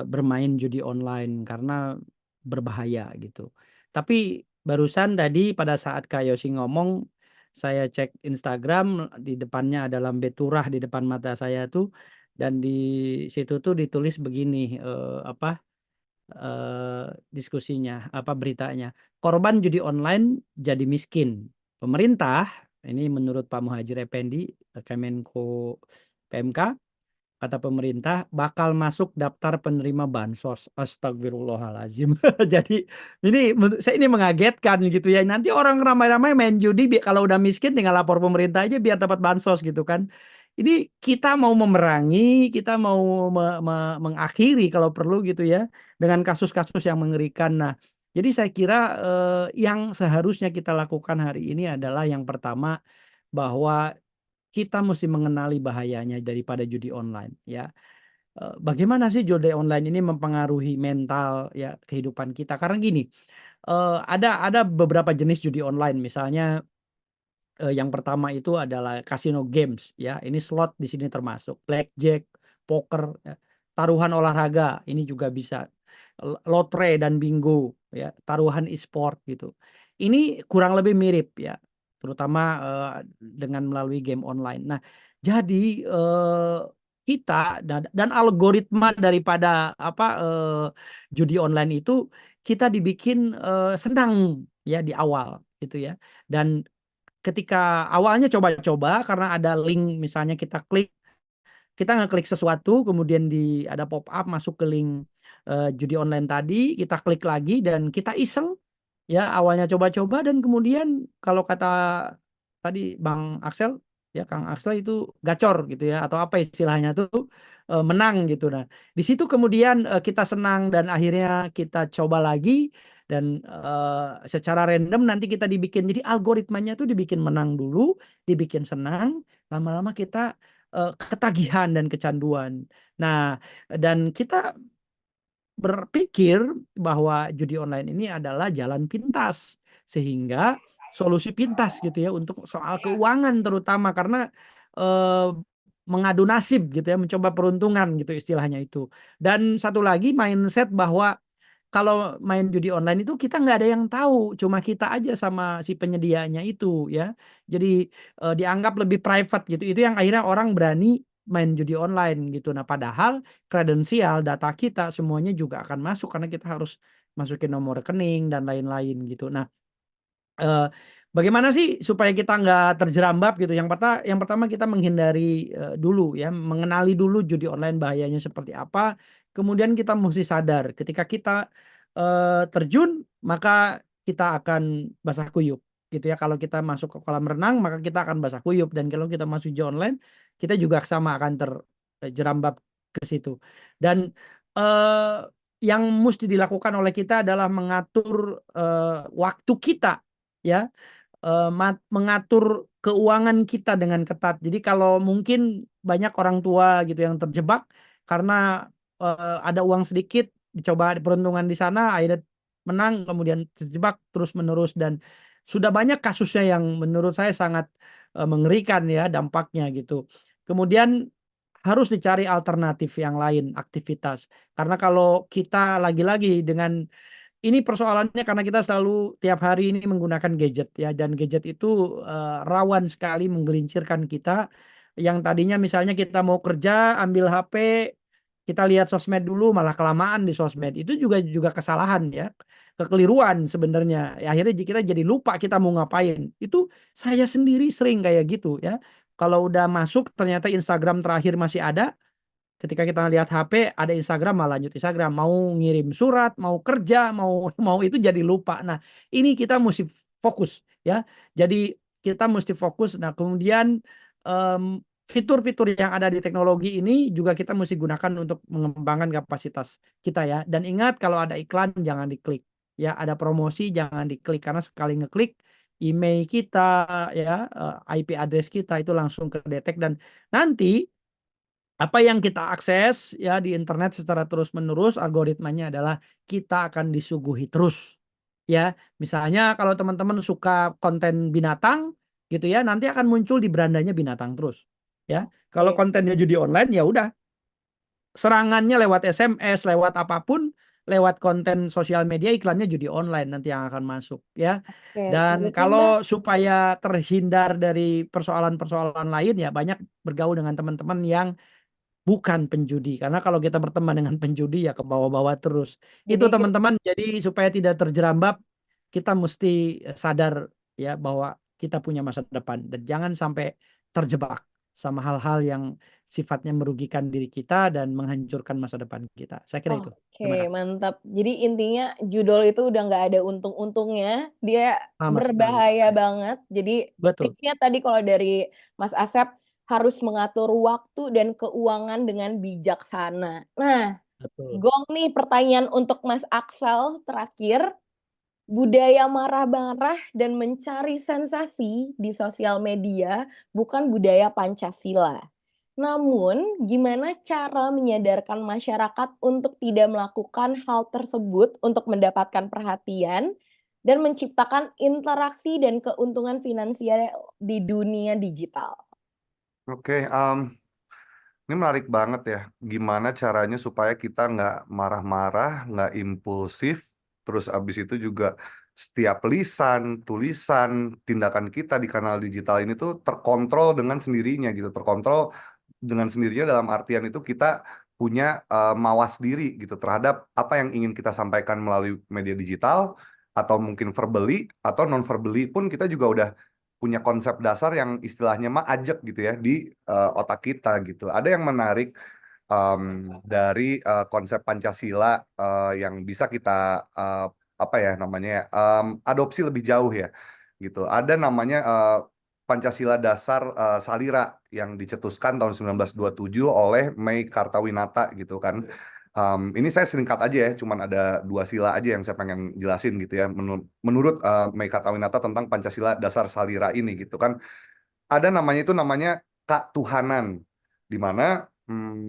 bermain judi online karena berbahaya gitu. Tapi barusan tadi pada saat Kak Yosi ngomong, saya cek Instagram, di depannya ada lambe turah di depan mata saya tuh, dan di situ tuh ditulis begini, diskusinya, beritanya, "Korban judi online jadi miskin. Pemerintah," ini menurut Pak Muhadjir Effendi, Kemenko PMK, kata pemerintah, "bakal masuk daftar penerima bansos." Astagfirullahaladzim. Jadi ini saya ini mengagetkan gitu ya. Nanti orang ramai-ramai main judi kalau udah miskin tinggal lapor pemerintah aja biar dapat bansos gitu kan. Ini kita mau memerangi, kita mau mengakhiri kalau perlu gitu ya, dengan kasus-kasus yang mengerikan. Nah, jadi saya kira, yang seharusnya kita lakukan hari ini adalah yang pertama, bahwa kita mesti mengenali bahayanya daripada judi online ya. Bagaimana sih judi online ini mempengaruhi mental ya kehidupan kita? Karena gini, ada beberapa jenis judi online misalnya, yang pertama itu adalah casino games ya, ini slot di sini termasuk, blackjack, poker ya, taruhan olahraga ini juga bisa, lotre dan bingo ya, taruhan e-sport gitu. Ini kurang lebih mirip ya, terutama, dengan melalui game online. Nah, jadi, kita dan algoritma daripada judi online itu kita dibikin, senang ya di awal gitu ya, dan ketika awalnya coba-coba karena ada link misalnya kita ngeklik sesuatu kemudian ada pop up masuk ke link, judi online tadi, kita klik lagi dan kita iseng, ya awalnya coba-coba dan kemudian kalau kata tadi Bang Axel, ya Kang Axel itu gacor gitu ya atau apa istilahnya tuh, menang gitu. Nah, di situ kemudian, kita senang dan akhirnya kita coba lagi dan, secara random nanti kita dibikin jadi algoritmanya tuh dibikin menang dulu, dibikin senang, lama-lama kita, ketagihan dan kecanduan. Nah, dan kita berpikir bahwa judi online ini adalah jalan pintas, sehingga solusi pintas gitu ya untuk soal keuangan terutama, karena eh, mengadu nasib gitu ya, mencoba peruntungan gitu istilahnya itu. Dan satu lagi mindset bahwa kalau main judi online itu kita nggak ada yang tahu, cuma kita aja sama si penyedianya itu ya. Jadi dianggap lebih private gitu. Itu yang akhirnya orang berani main judi online gitu. Nah, padahal kredensial data kita semuanya juga akan masuk karena kita harus masukin nomor rekening dan lain-lain gitu. Nah, eh, bagaimana sih supaya kita nggak terjerambab gitu? Yang pertama kita menghindari dulu ya, mengenali dulu judi online bahayanya seperti apa. Kemudian kita mesti sadar ketika kita terjun, maka kita akan basah kuyup gitu ya. Kalau kita masuk ke kolam renang, maka kita akan basah kuyup, dan kalau kita masuk judi online, kita juga sama akan terjerambab ke situ. Dan eh, yang mesti dilakukan oleh kita adalah mengatur waktu kita ya, mengatur keuangan kita dengan ketat. Jadi kalau mungkin banyak orang tua gitu yang terjebak karena ada uang sedikit, dicoba peruntungan di sana, akhirnya menang, kemudian terjebak terus menerus, dan sudah banyak kasusnya yang menurut saya sangat mengerikan ya dampaknya gitu. Kemudian harus dicari alternatif yang lain, aktivitas. Karena kalau kita lagi-lagi dengan ini persoalannya karena kita selalu tiap hari ini menggunakan gadget ya, dan gadget itu rawan sekali menggelincirkan kita. Yang tadinya misalnya kita mau kerja ambil HP, kita lihat sosmed dulu, malah kelamaan di sosmed. Itu juga kesalahan ya, kekeliruan sebenarnya. Ya, akhirnya kita jadi lupa kita mau ngapain. Itu saya sendiri sering kayak gitu ya. Kalau udah masuk ternyata Instagram terakhir masih ada, ketika kita lihat HP ada Instagram malah lanjut Instagram, mau ngirim surat, mau kerja, mau mau itu jadi lupa. Nah, ini kita mesti fokus ya. Jadi kita mesti fokus. Nah, kemudian fitur-fitur yang ada di teknologi ini juga kita mesti gunakan untuk mengembangkan kapasitas kita ya. Dan ingat, kalau ada iklan jangan diklik ya, ada promosi jangan diklik, karena sekali ngeklik email kita ya, IP address kita itu langsung kedetek, dan nanti apa yang kita akses ya di internet secara terus-menerus, algoritmanya adalah kita akan disuguhi terus ya. Misalnya kalau teman-teman suka konten binatang gitu ya, nanti akan muncul di berandanya binatang terus ya. Kalau Oke. kontennya judi online, ya udah, serangannya lewat SMS, lewat apapun, lewat konten sosial media, iklannya judi online nanti yang akan masuk ya. Oke, Dan berarti Mas, kalau supaya terhindar dari persoalan-persoalan lain ya, banyak bergaul dengan teman-teman yang bukan penjudi. Karena kalau kita berteman dengan penjudi ya ke bawah-bawah terus. jadi Itu teman-teman, jadi supaya tidak terjerambab, kita mesti sadar ya bahwa kita punya masa depan, dan jangan sampai terjebak sama hal-hal yang sifatnya merugikan diri kita dan menghancurkan masa depan kita. Saya kira itu. oke, Terima kasih. mantap. Jadi intinya judul itu udah nggak ada untung-untungnya, dia Sama sekali. berbahaya banget. Jadi Betul. tipsnya tadi kalau dari Mas Asep, harus mengatur waktu dan keuangan dengan bijaksana. Nah, Betul. gong nih pertanyaan untuk Mas Aksel terakhir. Budaya marah-marah dan mencari sensasi di sosial media bukan budaya Pancasila. Namun, gimana cara menyadarkan masyarakat untuk tidak melakukan hal tersebut untuk mendapatkan perhatian dan menciptakan interaksi dan keuntungan finansial di dunia digital? Oke, ini menarik banget ya. Gimana caranya supaya kita nggak marah-marah, nggak impulsif, terus abis itu juga setiap lisan, tulisan, tindakan kita di kanal digital ini tuh terkontrol dengan sendirinya gitu. Terkontrol dengan sendirinya dalam artian itu kita punya mawas diri gitu terhadap apa yang ingin kita sampaikan melalui media digital, atau mungkin verbally atau non verbally pun kita juga udah punya konsep dasar yang istilahnya mah ajak gitu ya di otak kita gitu. Ada yang menarik dari konsep Pancasila yang bisa kita apa ya namanya ya, adopsi lebih jauh ya gitu. Ada namanya Pancasila Dasar Salira yang dicetuskan tahun 1927 oleh Mei Kartawinata gitu kan. Ini saya singkat aja ya, cuman ada 2 sila aja yang saya pengen jelasin gitu ya. Menurut Mei Kartawinata tentang Pancasila Dasar Salira ini gitu kan, ada namanya ketuhanan, di mana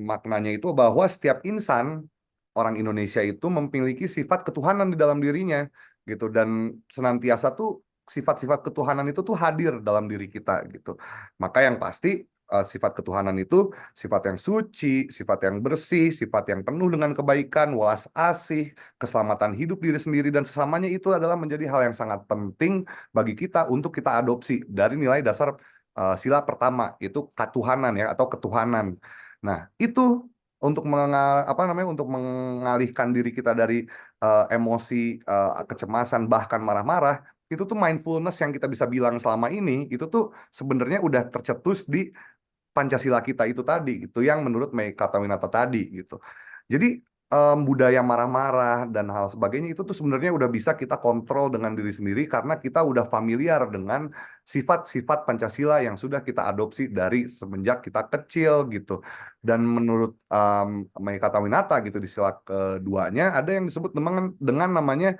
maknanya itu bahwa setiap insan orang Indonesia itu memiliki sifat ketuhanan di dalam dirinya gitu, dan senantiasa tuh sifat-sifat ketuhanan itu tuh hadir dalam diri kita gitu. Maka yang pasti sifat ketuhanan itu sifat yang suci, sifat yang bersih, sifat yang penuh dengan kebaikan, welas asih, keselamatan hidup diri sendiri dan sesamanya, itu adalah menjadi hal yang sangat penting bagi kita untuk kita adopsi dari nilai dasar sila pertama, itu ketuhanan ya, atau ketuhanan. Nah, itu untuk untuk mengalihkan diri kita dari emosi, kecemasan, bahkan marah-marah, itu tuh mindfulness yang kita bisa bilang selama ini, itu tuh sebenarnya udah tercetus di Pancasila kita itu tadi gitu, yang menurut Mei Kartawinata tadi gitu. Jadi budaya marah-marah dan hal sebagainya itu tuh sebenarnya udah bisa kita kontrol dengan diri sendiri karena kita udah familiar dengan sifat-sifat Pancasila yang sudah kita adopsi dari semenjak kita kecil gitu. Dan menurut Mei Kartawinata gitu, di sila keduanya ada yang disebut dengan namanya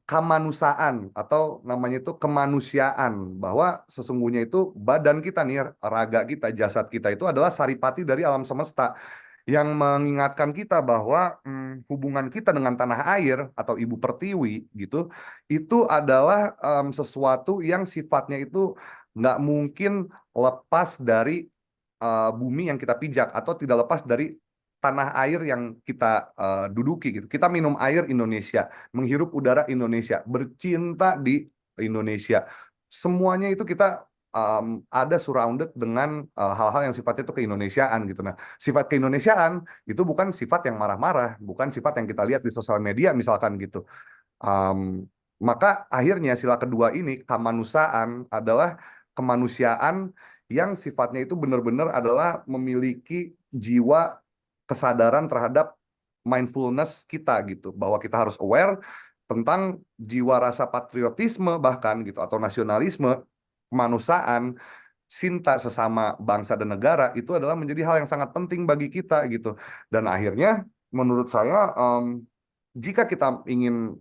kemanusaan, atau namanya itu kemanusiaan, bahwa sesungguhnya itu badan kita nih, raga kita, jasad kita itu adalah saripati dari alam semesta yang mengingatkan kita bahwa hubungan kita dengan tanah air atau ibu pertiwi gitu, itu adalah sesuatu yang sifatnya itu nggak mungkin lepas dari bumi yang kita pijak, atau tidak lepas dari tanah air yang kita duduki gitu. Kita minum air Indonesia, menghirup udara Indonesia, bercinta di Indonesia. Semuanya itu kita ada surrounded dengan hal-hal yang sifatnya itu keindonesiaan gitu. Nah, sifat keindonesiaan itu bukan sifat yang marah-marah, bukan sifat yang kita lihat di sosial media misalkan gitu. Maka akhirnya sila kedua ini, kemanusaan, adalah kemanusiaan yang sifatnya itu benar-benar adalah memiliki jiwa kesadaran terhadap mindfulness kita gitu, bahwa kita harus aware tentang jiwa rasa patriotisme bahkan gitu, atau nasionalisme, kemanusiaan, cinta sesama bangsa dan negara, itu adalah menjadi hal yang sangat penting bagi kita gitu. Dan akhirnya menurut saya jika kita ingin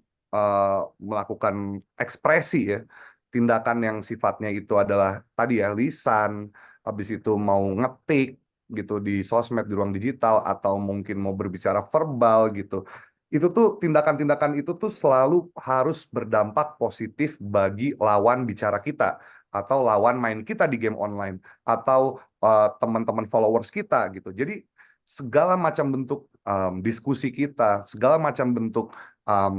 melakukan ekspresi ya, tindakan yang sifatnya itu adalah tadi ya, lisan, habis itu mau ngetik gitu di sosmed, di ruang digital, atau mungkin mau berbicara verbal gitu, itu tuh tindakan-tindakan itu tuh selalu harus berdampak positif bagi lawan bicara kita, atau lawan main kita di game online, atau teman-teman followers kita gitu. Jadi segala macam bentuk diskusi kita, segala macam bentuk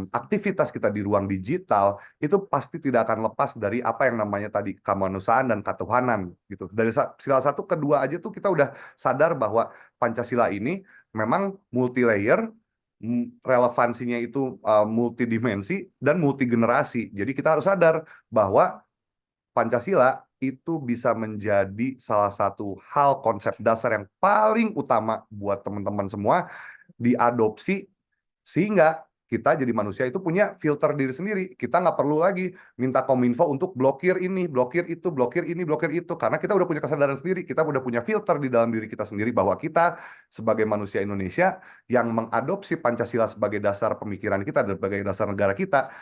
aktivitas kita di ruang digital, itu pasti tidak akan lepas dari apa yang namanya tadi kemanusiaan dan ketuhanan gitu. Dari sila 1 ke 2 aja tuh kita udah sadar bahwa Pancasila ini memang multi layer, relevansinya itu multidimensi dan multigenerasi. Jadi kita harus sadar bahwa Pancasila itu bisa menjadi salah satu hal, konsep dasar yang paling utama buat teman-teman semua diadopsi, sehingga kita jadi manusia itu punya filter diri sendiri. Kita nggak perlu lagi minta Kominfo untuk blokir ini, blokir itu, blokir ini, blokir itu. Karena kita udah punya kesadaran sendiri, kita udah punya filter di dalam diri kita sendiri, bahwa kita sebagai manusia Indonesia yang mengadopsi Pancasila sebagai dasar pemikiran kita dan sebagai dasar negara kita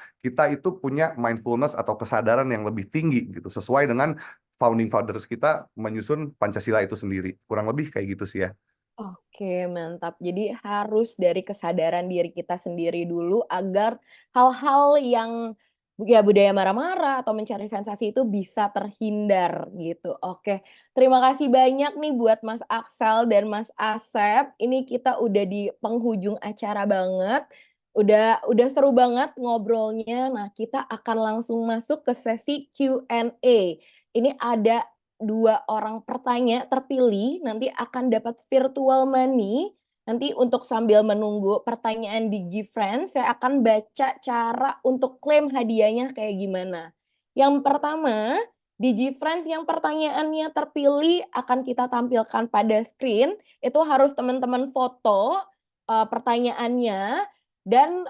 itu punya mindfulness atau kesadaran yang lebih tinggi gitu, sesuai dengan founding fathers kita menyusun Pancasila itu sendiri. Kurang lebih kayak gitu sih ya. Oke, mantap. Jadi harus dari kesadaran diri kita sendiri dulu agar hal-hal yang ya budaya marah-marah atau mencari sensasi itu bisa terhindar gitu. Oke, terima kasih banyak nih buat Mas Aksel dan Mas Asep. Ini kita udah di penghujung acara banget. Udah seru banget ngobrolnya. Nah, kita akan langsung masuk ke sesi Q&A. Ini ada 2 orang pertanya terpilih nanti akan dapat virtual money. Nanti untuk sambil menunggu pertanyaan di GiveFriends, saya akan baca cara untuk klaim hadiahnya kayak gimana. Yang pertama, di GiveFriends yang pertanyaannya terpilih akan kita tampilkan pada screen, itu harus teman-teman foto pertanyaannya dan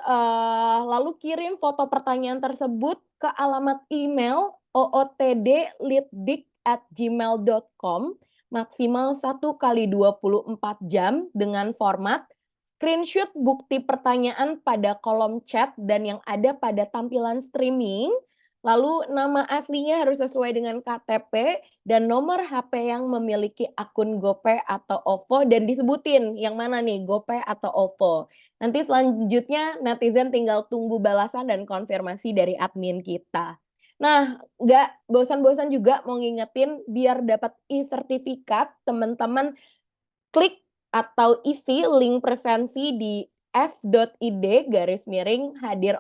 lalu kirim foto pertanyaan tersebut ke alamat email ootdlitdik@gmail.com maksimal 1 kali 24 jam dengan format screenshot bukti pertanyaan pada kolom chat dan yang ada pada tampilan streaming. Lalu nama aslinya harus sesuai dengan KTP dan nomor HP yang memiliki akun GoPay atau OVO dan disebutin yang mana nih, GoPay atau OVO. Nanti selanjutnya netizen tinggal tunggu balasan dan konfirmasi dari admin kita. Nah, nggak bosan-bosan juga mau ngingetin biar dapat e-sertifikat, teman-teman klik atau isi link presensi di s.id/hadir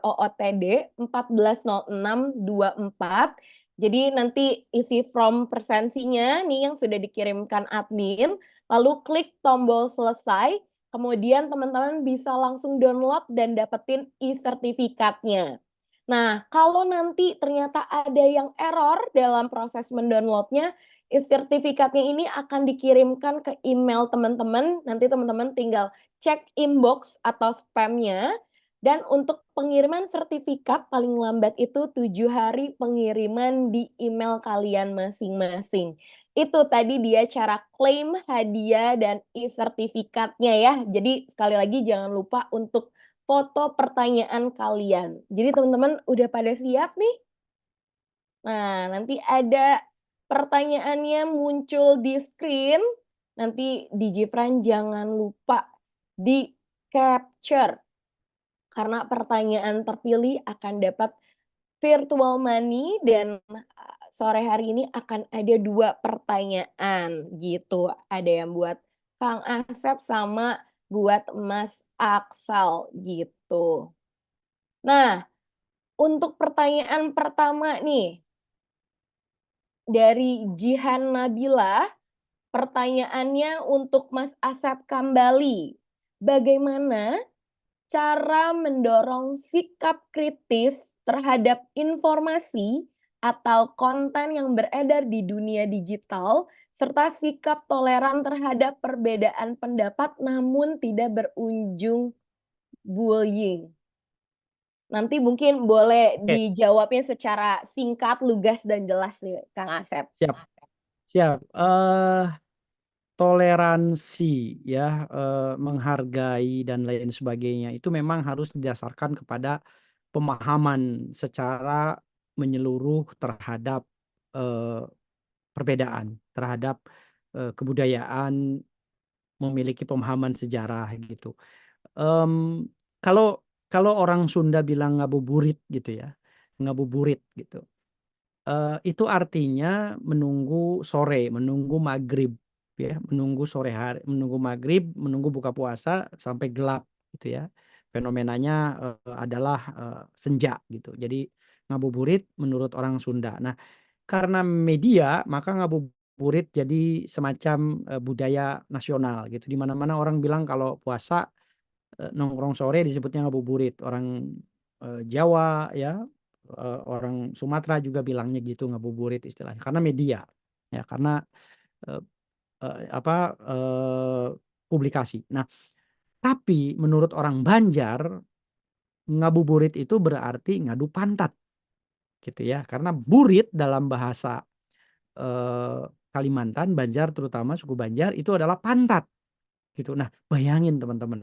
OOTD 140624. Jadi nanti isi form presensinya nih yang sudah dikirimkan admin, lalu klik tombol selesai, kemudian teman-teman bisa langsung download dan dapetin e-sertifikatnya. Nah, kalau nanti ternyata ada yang error dalam proses mendownloadnya, sertifikatnya ini akan dikirimkan ke email teman-teman, nanti teman-teman tinggal cek inbox atau spam-nya, dan untuk pengiriman sertifikat paling lambat itu 7 hari pengiriman di email kalian masing-masing. Itu tadi dia cara klaim hadiah dan e-sertifikatnya ya. Jadi sekali lagi jangan lupa untuk foto pertanyaan kalian. Jadi teman-teman udah pada siap nih? Nah, nanti ada pertanyaannya muncul di screen, nanti Digifriend jangan lupa di-capture, karena pertanyaan terpilih akan dapat virtual money dan sore hari ini akan ada 2 pertanyaan gitu. Ada yang buat Kang Asep sama buat Mas Aksal gitu. Nah, untuk pertanyaan pertama nih, dari Jihan Nabila, pertanyaannya untuk Mas Asep Kambali. Bagaimana cara mendorong sikap kritis terhadap informasi atau konten yang beredar di dunia digital, serta sikap toleran terhadap perbedaan pendapat namun tidak berujung bullying? Nanti mungkin boleh Oke, dijawabnya secara singkat, lugas, dan jelas nih, Kang Asep. siap, siap. Toleransi ya, menghargai dan lain sebagainya itu memang harus didasarkan kepada pemahaman secara menyeluruh terhadap perbedaan, terhadap kebudayaan, memiliki pemahaman sejarah gitu. Kalau kalau orang Sunda bilang ngabuburit gitu ya, ngabuburit gitu. Itu artinya menunggu sore, menunggu maghrib ya, menunggu sore hari, menunggu maghrib, menunggu buka puasa sampai gelap gitu ya. Fenomenanya adalah senja gitu. Jadi ngabuburit menurut orang Sunda. Nah, karena media maka ngabuburit jadi semacam budaya nasional gitu. Di mana-mana orang bilang kalau puasa nongkrong sore disebutnya ngabuburit. Orang Jawa ya, orang Sumatera juga bilangnya gitu ngabuburit istilahnya. Karena media ya, karena eh, publikasi. Nah, tapi menurut orang Banjar ngabuburit itu berarti ngadu pantat gitu ya. Karena burit dalam bahasa Kalimantan, Banjar terutama suku Banjar itu adalah pantat gitu. Nah, bayangin teman-teman,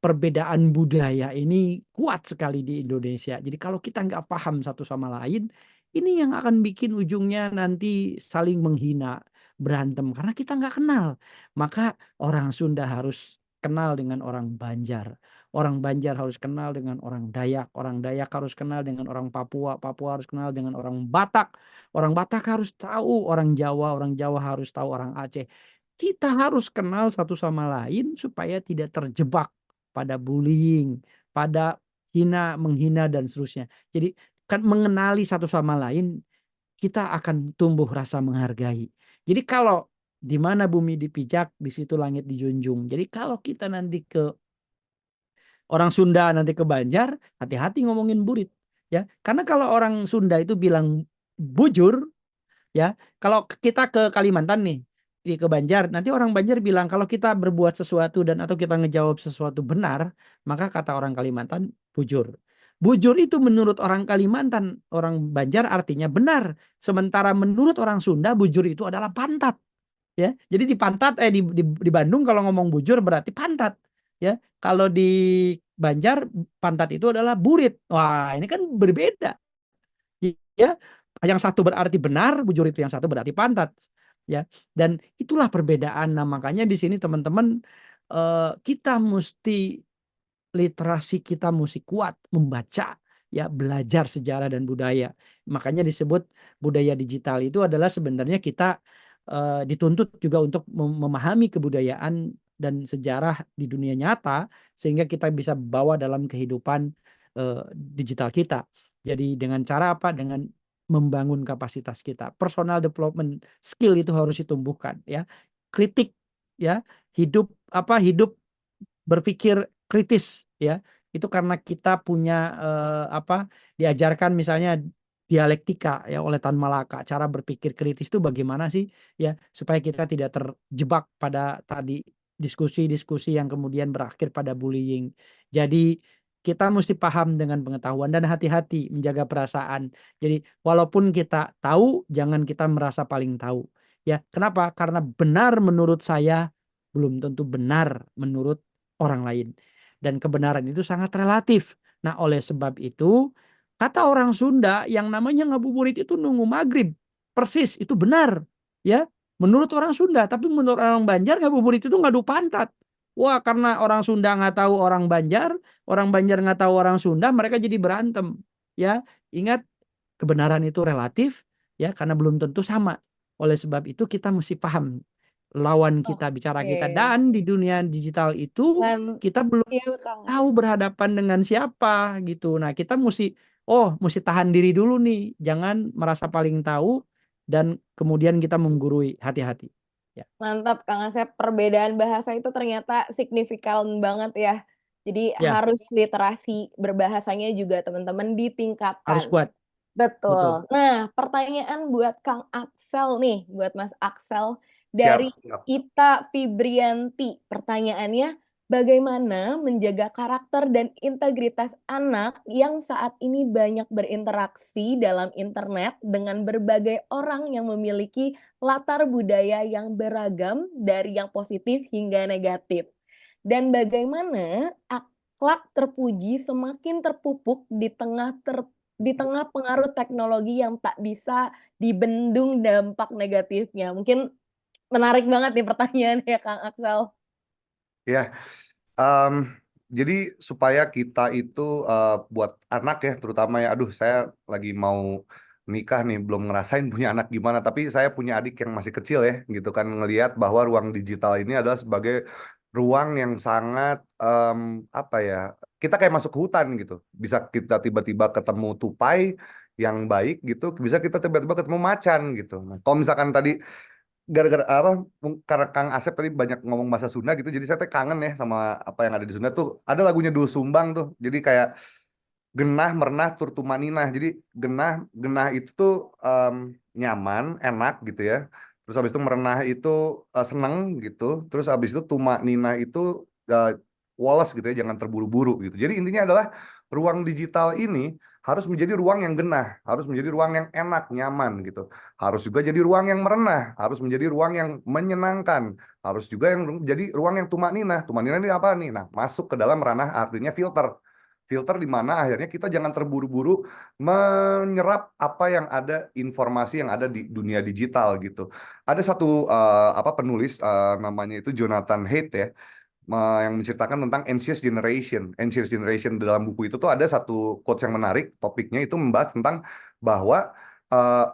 perbedaan budaya ini kuat sekali di Indonesia. Jadi kalau kita nggak paham satu sama lain, ini yang akan bikin ujungnya nanti saling menghina, berantem karena kita nggak kenal. Maka orang Sunda harus kenal dengan orang Banjar. Orang Banjar harus kenal dengan orang Dayak harus kenal dengan orang Papua harus kenal dengan orang Batak harus tahu orang Jawa harus tahu orang Aceh. Kita harus kenal satu sama lain supaya tidak terjebak pada bullying, pada menghina dan seterusnya. Jadi kan mengenali satu sama lain, kita akan tumbuh rasa menghargai. Jadi kalau di mana bumi dipijak, di situ langit dijunjung. Jadi kalau kita nanti ke orang Sunda, nanti ke Banjar, hati-hati ngomongin burit ya. Karena kalau orang Sunda itu bilang bujur ya, kalau kita ke Kalimantan nih, ke Banjar, nanti orang Banjar bilang kalau kita berbuat sesuatu dan atau kita ngejawab sesuatu benar, maka kata orang Kalimantan bujur. Bujur itu menurut orang Kalimantan, orang Banjar artinya benar. Sementara menurut orang Sunda bujur itu adalah pantat. Ya, jadi di pantat di Bandung kalau ngomong bujur berarti pantat. Ya, kalau di Banjar pantat itu adalah burit. Wah, ini kan berbeda. Ya, yang satu berarti benar, bujur itu yang satu berarti pantat. Ya, dan itulah perbedaan. Nah, makanya di sini teman-teman kita mesti literasi kita mesti kuat membaca, ya, belajar sejarah dan budaya. Makanya disebut budaya digital itu adalah sebenarnya kita dituntut juga untuk memahami kebudayaan dan sejarah di dunia nyata sehingga kita bisa bawa dalam kehidupan digital kita. Jadi dengan cara apa? Dengan membangun kapasitas kita. Personal development skill itu harus ditumbuhkan, ya. Kritik, ya, hidup berpikir kritis, ya. Itu karena kita punya diajarkan misalnya dialektika, ya, oleh Tan Malaka. Cara berpikir kritis itu bagaimana sih, ya, supaya kita tidak terjebak pada tadi diskusi-diskusi yang kemudian berakhir pada bullying. Jadi kita mesti paham dengan pengetahuan dan hati-hati menjaga perasaan. Jadi walaupun kita tahu, jangan kita merasa paling tahu. Ya, kenapa? Karena benar menurut saya belum tentu benar menurut orang lain. Dan kebenaran itu sangat relatif. Nah, oleh sebab itu, kata orang Sunda yang namanya ngabuburit itu nunggu maghrib. Persis, itu benar. Ya, menurut orang Sunda. Tapi menurut orang Banjar, ngabuburit itu ngadu pantat. Wah, karena orang Sunda nggak tahu orang Banjar nggak tahu orang Sunda, mereka jadi berantem. Ya, ingat kebenaran itu relatif, ya, karena belum tentu sama. Oleh sebab itu kita mesti paham lawan kita, bicara kita, Oke. dan di dunia digital itu Dan kita belum iya Kang. tahu berhadapan dengan siapa gitu. Nah, kita mesti tahan diri dulu nih, jangan merasa paling tahu dan kemudian kita menggurui. Hati-hati. Ya, Mantap Kang Asep, perbedaan bahasa itu ternyata signifikan banget ya. Jadi ya, harus literasi berbahasanya juga teman-teman harus ditingkatkan. kuat. Betul. Betul. Nah, pertanyaan buat Kang Axel nih, buat Mas Axel dari Siap, siap. Ita Fibrianti. Pertanyaannya, bagaimana menjaga karakter dan integritas anak yang saat ini banyak berinteraksi dalam internet dengan berbagai orang yang memiliki latar budaya yang beragam dari yang positif hingga negatif? Dan bagaimana akhlak terpuji semakin terpupuk di tengah pengaruh teknologi yang tak bisa dibendung dampak negatifnya. Mungkin menarik banget nih pertanyaannya Kang Axel. Ya, jadi supaya kita itu buat anak ya, terutama ya, aduh saya lagi mau nikah nih, belum ngerasain punya anak gimana, tapi saya punya adik yang masih kecil ya, gitu kan, ngelihat bahwa ruang digital ini adalah sebagai ruang yang sangat apa ya, kita kayak masuk ke hutan gitu, bisa kita tiba-tiba ketemu tupai yang baik gitu, bisa kita tiba-tiba ketemu macan gitu. Nah, kalau misalkan tadi gara-gara apa, karena Kang Asep tadi banyak ngomong bahasa Sunda gitu, jadi saya kangen ya sama apa yang ada di Sunda tuh. Ada lagunya Doel Sumbang tuh, jadi kayak genah merenah turtu maninah. Jadi genah genah itu tuh nyaman, enak gitu ya. Terus habis itu merenah itu seneng gitu. Terus habis itu tuma ninah itu uh, woles gitu ya, jangan terburu-buru gitu. Jadi intinya adalah ruang digital ini harus menjadi ruang yang genah, harus menjadi ruang yang enak, nyaman gitu. Harus juga jadi ruang yang merenah, harus menjadi ruang yang menyenangkan, harus juga yang jadi ruang yang tumak ninah. Tumak ninah ini apa nih? Nah, masuk ke dalam ranah artinya filter. Filter di mana akhirnya kita jangan terburu-buru menyerap apa yang ada, informasi yang ada di dunia digital gitu. Ada satu penulis namanya itu Jonathan Haidt ya, yang menceritakan tentang Anxious Generation. Anxious Generation dalam buku itu tuh ada satu quotes yang menarik, topiknya itu membahas tentang bahwa uh,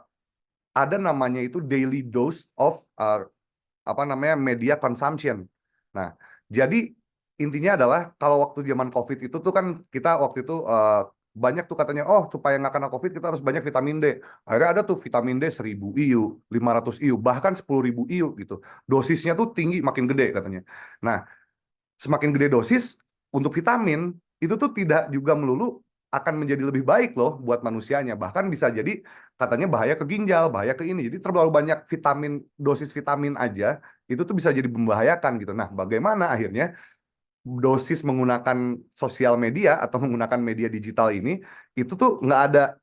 ada namanya itu daily dose of media consumption. Nah, jadi intinya adalah kalau waktu zaman COVID itu tuh kan kita waktu itu banyak tuh katanya, oh supaya nggak kena COVID kita harus banyak vitamin D. Akhirnya ada tuh vitamin D 1000 IU, 500 IU, bahkan 10.000 IU gitu. Dosisnya tuh tinggi, makin gede katanya. Nah, semakin gede dosis untuk vitamin itu tuh tidak juga melulu akan menjadi lebih baik loh buat manusianya. Bahkan bisa jadi katanya bahaya ke ginjal, bahaya ke ini. Jadi terlalu banyak vitamin, dosis vitamin aja itu tuh bisa jadi membahayakan gitu. Nah, bagaimana akhirnya dosis menggunakan sosial media atau menggunakan media digital ini itu tuh nggak ada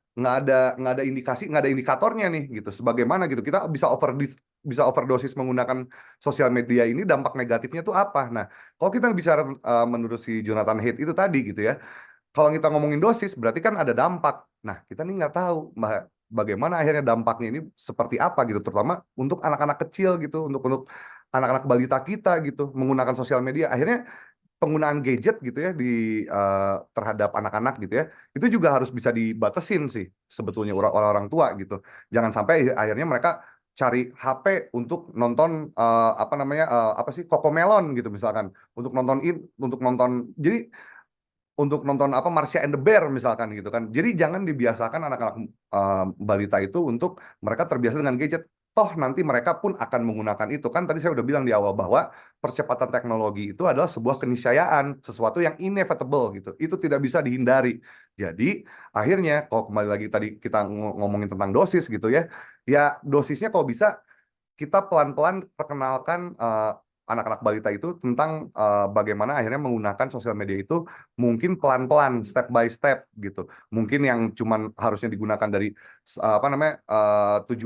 indikasi, nggak ada indikatornya nih gitu. Sebagaimana gitu kita bisa overdosis menggunakan sosial media ini, dampak negatifnya tuh apa? Nah, kalau kita bicara menurut si Jonathan Haidt itu tadi gitu ya, kalau kita ngomongin dosis berarti kan ada dampak. Nah, kita nih nggak tahu bagaimana akhirnya dampaknya ini seperti apa gitu, terutama untuk anak-anak kecil gitu, untuk anak-anak balita kita gitu menggunakan sosial media. Akhirnya penggunaan gadget gitu ya terhadap anak-anak gitu ya, itu juga harus bisa dibatasin sih sebetulnya orang-orang tua gitu. Jangan sampai akhirnya mereka cari HP untuk nonton apa sih Cocomelon gitu misalkan, untuk nonton jadi untuk nonton apa Marsha and the Bear misalkan gitu kan. Jadi jangan dibiasakan anak-anak balita itu untuk mereka terbiasa dengan gadget. Toh nanti mereka pun akan menggunakan itu. Kan tadi saya udah bilang di awal bahwa percepatan teknologi itu adalah sebuah keniscayaan, sesuatu yang inevitable gitu. Itu tidak bisa dihindari. Jadi akhirnya kalau kembali lagi tadi kita ngomongin tentang dosis gitu ya. Ya dosisnya kalau bisa kita pelan-pelan perkenalkan anak-anak balita itu tentang bagaimana akhirnya menggunakan sosial media itu mungkin pelan-pelan, step by step gitu. Mungkin yang cuman harusnya digunakan dari 7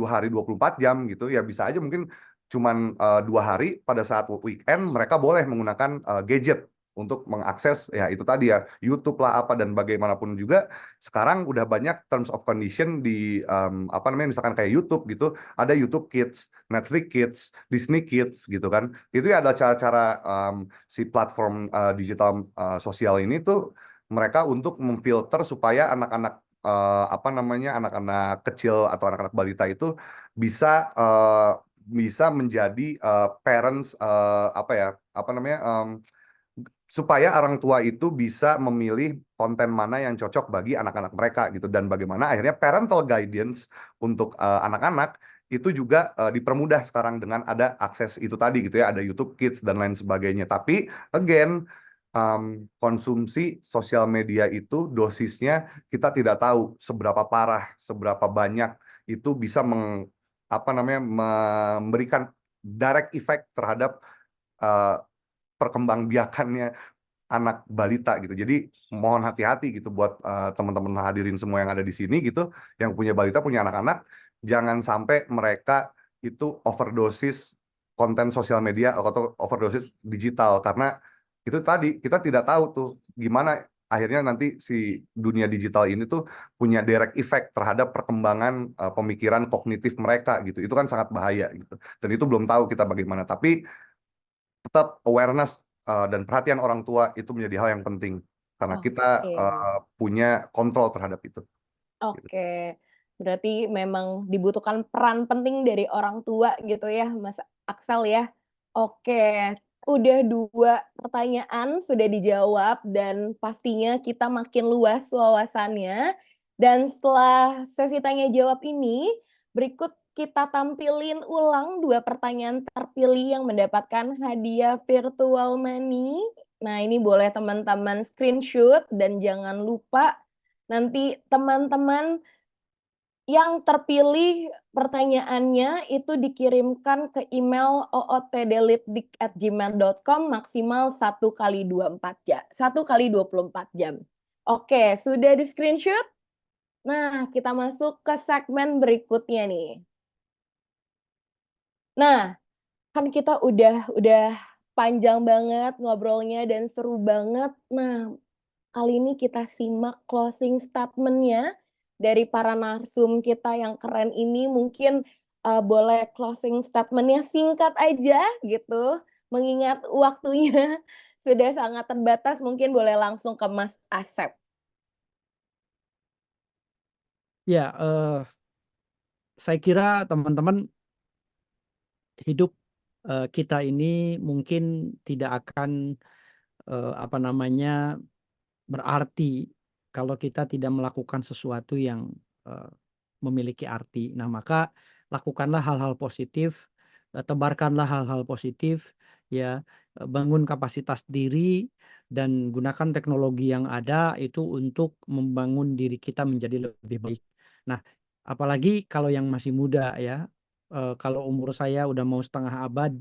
hari 24 jam gitu, ya bisa aja mungkin cuman 2 hari pada saat weekend mereka boleh menggunakan gadget untuk mengakses ya itu tadi ya YouTube lah apa dan bagaimanapun juga sekarang udah banyak terms of condition di misalkan kayak YouTube gitu, ada YouTube Kids, Netflix Kids, Disney Kids gitu kan. Itu ya ada cara-cara si platform digital sosial ini tuh mereka untuk memfilter supaya anak-anak anak-anak kecil atau anak-anak balita itu bisa menjadi parents supaya orang tua itu bisa memilih konten mana yang cocok bagi anak-anak mereka gitu, dan bagaimana akhirnya parental guidance untuk anak-anak itu juga dipermudah sekarang dengan ada akses itu tadi gitu ya, ada YouTube Kids dan lain sebagainya. Tapi again konsumsi sosial media itu dosisnya kita tidak tahu seberapa parah, seberapa banyak itu bisa memberikan direct effect terhadap perkembangbiakannya anak balita gitu. Jadi mohon hati-hati gitu buat teman-teman hadirin semua yang ada di sini gitu, yang punya balita, punya anak-anak, jangan sampai mereka itu overdosis konten sosial media atau overdosis digital, karena itu tadi kita tidak tahu tuh gimana akhirnya nanti si dunia digital ini tuh punya direct effect terhadap perkembangan pemikiran kognitif mereka gitu. Itu kan sangat bahaya gitu. Dan itu belum tahu kita bagaimana. Tapi tetap awareness dan perhatian orang tua itu menjadi hal yang penting karena kita Oke. punya kontrol terhadap itu. Oke, berarti memang dibutuhkan peran penting dari orang tua gitu ya, Mas Aksel ya. Oke, udah 2 pertanyaan sudah dijawab dan pastinya kita makin luas wawasannya. Dan setelah sesi tanya jawab ini, berikut kita tampilin ulang 2 pertanyaan terpilih yang mendapatkan hadiah virtual money. Nah, ini boleh teman-teman screenshot dan jangan lupa nanti teman-teman yang terpilih pertanyaannya itu dikirimkan ke email ootdelitdik@gmail.com maksimal 1 kali 24 jam. Oke, sudah di-screenshot? Nah, kita masuk ke segmen berikutnya nih. Nah, kan kita udah panjang banget ngobrolnya dan seru banget. Nah, kali ini kita simak closing statement-nya dari para narsum kita yang keren ini. Mungkin boleh closing statement-nya singkat aja gitu, mengingat waktunya sudah sangat terbatas, mungkin boleh langsung ke Mas Asep. Ya, saya kira teman-teman hidup kita ini mungkin tidak akan berarti kalau kita tidak melakukan sesuatu yang memiliki arti. Nah, maka lakukanlah hal-hal positif, tebarkanlah hal-hal positif, ya, bangun kapasitas diri dan gunakan teknologi yang ada itu untuk membangun diri kita menjadi lebih baik. Nah, apalagi kalau yang masih muda ya, kalau umur saya udah mau setengah abad,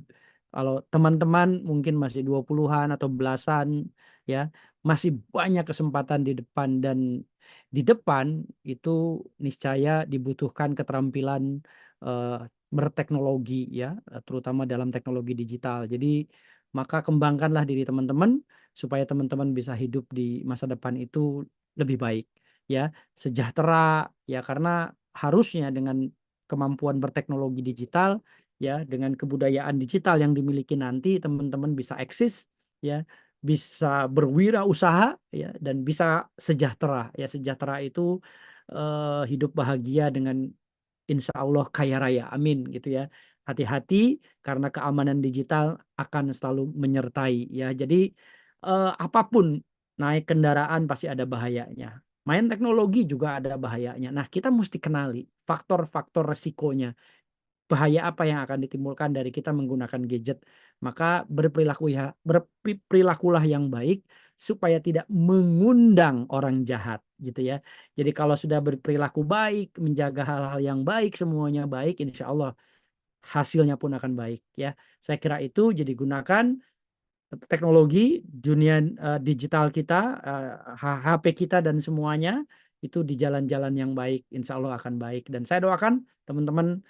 kalau teman-teman mungkin masih 20-an atau belasan ya, masih banyak kesempatan di depan, dan di depan itu niscaya dibutuhkan keterampilan berteknologi ya, terutama dalam teknologi digital. Jadi maka kembangkanlah diri teman-teman supaya teman-teman bisa hidup di masa depan itu lebih baik ya, sejahtera ya, karena harusnya dengan kemampuan berteknologi digital, ya, dengan kebudayaan digital yang dimiliki nanti teman-teman bisa eksis, ya, bisa berwirausaha, ya, dan bisa sejahtera. Ya, sejahtera itu hidup bahagia dengan insya Allah kaya raya, amin gitu ya. Hati-hati karena keamanan digital akan selalu menyertai ya. Jadi apapun naik kendaraan pasti ada bahayanya. Main teknologi juga ada bahayanya. Nah, kita mesti kenali faktor-faktor resikonya. Bahaya apa yang akan ditimbulkan dari kita menggunakan gadget. Maka berperilakulah yang baik supaya tidak mengundang orang jahat gitu ya. Jadi kalau sudah berperilaku baik, menjaga hal-hal yang baik, semuanya baik, insya Allah hasilnya pun akan baik ya. Saya kira itu, jadi gunakan teknologi dunia digital kita, HP kita dan semuanya itu di jalan-jalan yang baik, insya Allah akan baik. Dan saya doakan teman-teman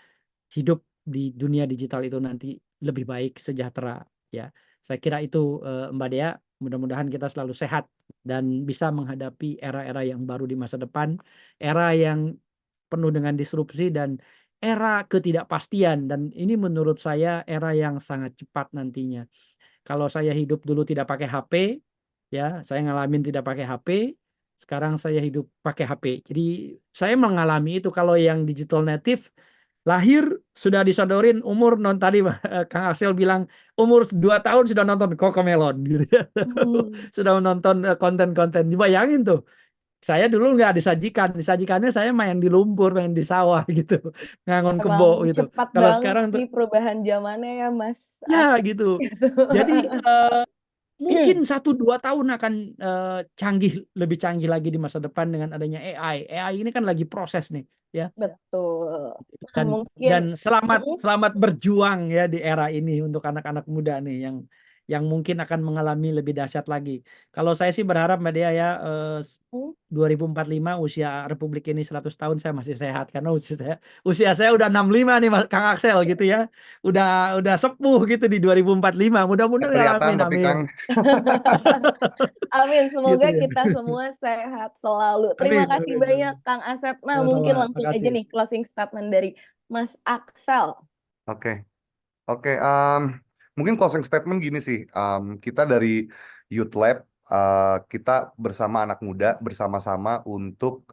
hidup di dunia digital itu nanti lebih baik, sejahtera ya. Saya kira itu Mbak Dea, mudah-mudahan kita selalu sehat dan bisa menghadapi era-era yang baru di masa depan, era yang penuh dengan disrupsi dan era ketidakpastian, dan ini menurut saya era yang sangat cepat nantinya. Kalau saya hidup dulu tidak pakai HP, ya, saya ngalamin tidak pakai HP, sekarang saya hidup pakai HP. Jadi saya mengalami itu. Kalau yang digital native lahir sudah disodorin umur, tadi Kang Axel bilang umur 2 tahun sudah nonton Cocomelon gitu ya. Sudah menonton konten-konten. Dibayangin tuh. Saya dulu nggak disajikannya saya main di lumpur, main di sawah gitu, ngangon kebo Emang gitu. cepat Kalau banget sekarang tuh sih perubahan zamannya ya Mas ya Asep gitu. gitu. Jadi mungkin 1-2 tahun akan lebih canggih lagi di masa depan dengan adanya AI. AI ini kan lagi proses nih, ya. Betul. Dan Mungkin selamat berjuang ya di era ini untuk anak-anak muda nih yang mungkin akan mengalami lebih dahsyat lagi. Kalau saya sih berharap Mbak Dea ya 2045 usia Republik ini 100 tahun saya masih sehat, karena usia saya udah 65 nih Mas Kang Axel gitu ya. Udah sepuh gitu di 2045. Mudah-mudahan, Kelihatan amin tapi amin. Kang. Amin, Gitu semoga ya. kita semua sehat selalu. Terima Amin kasih amin banyak amin. Kang Asep. Nah, mungkin Sama-sama. langsung aja Makasih. nih closing statement dari Mas Axel. Oke. Oke, mungkin closing statement gini sih, kita dari Youth Lab, kita bersama anak muda, bersama-sama untuk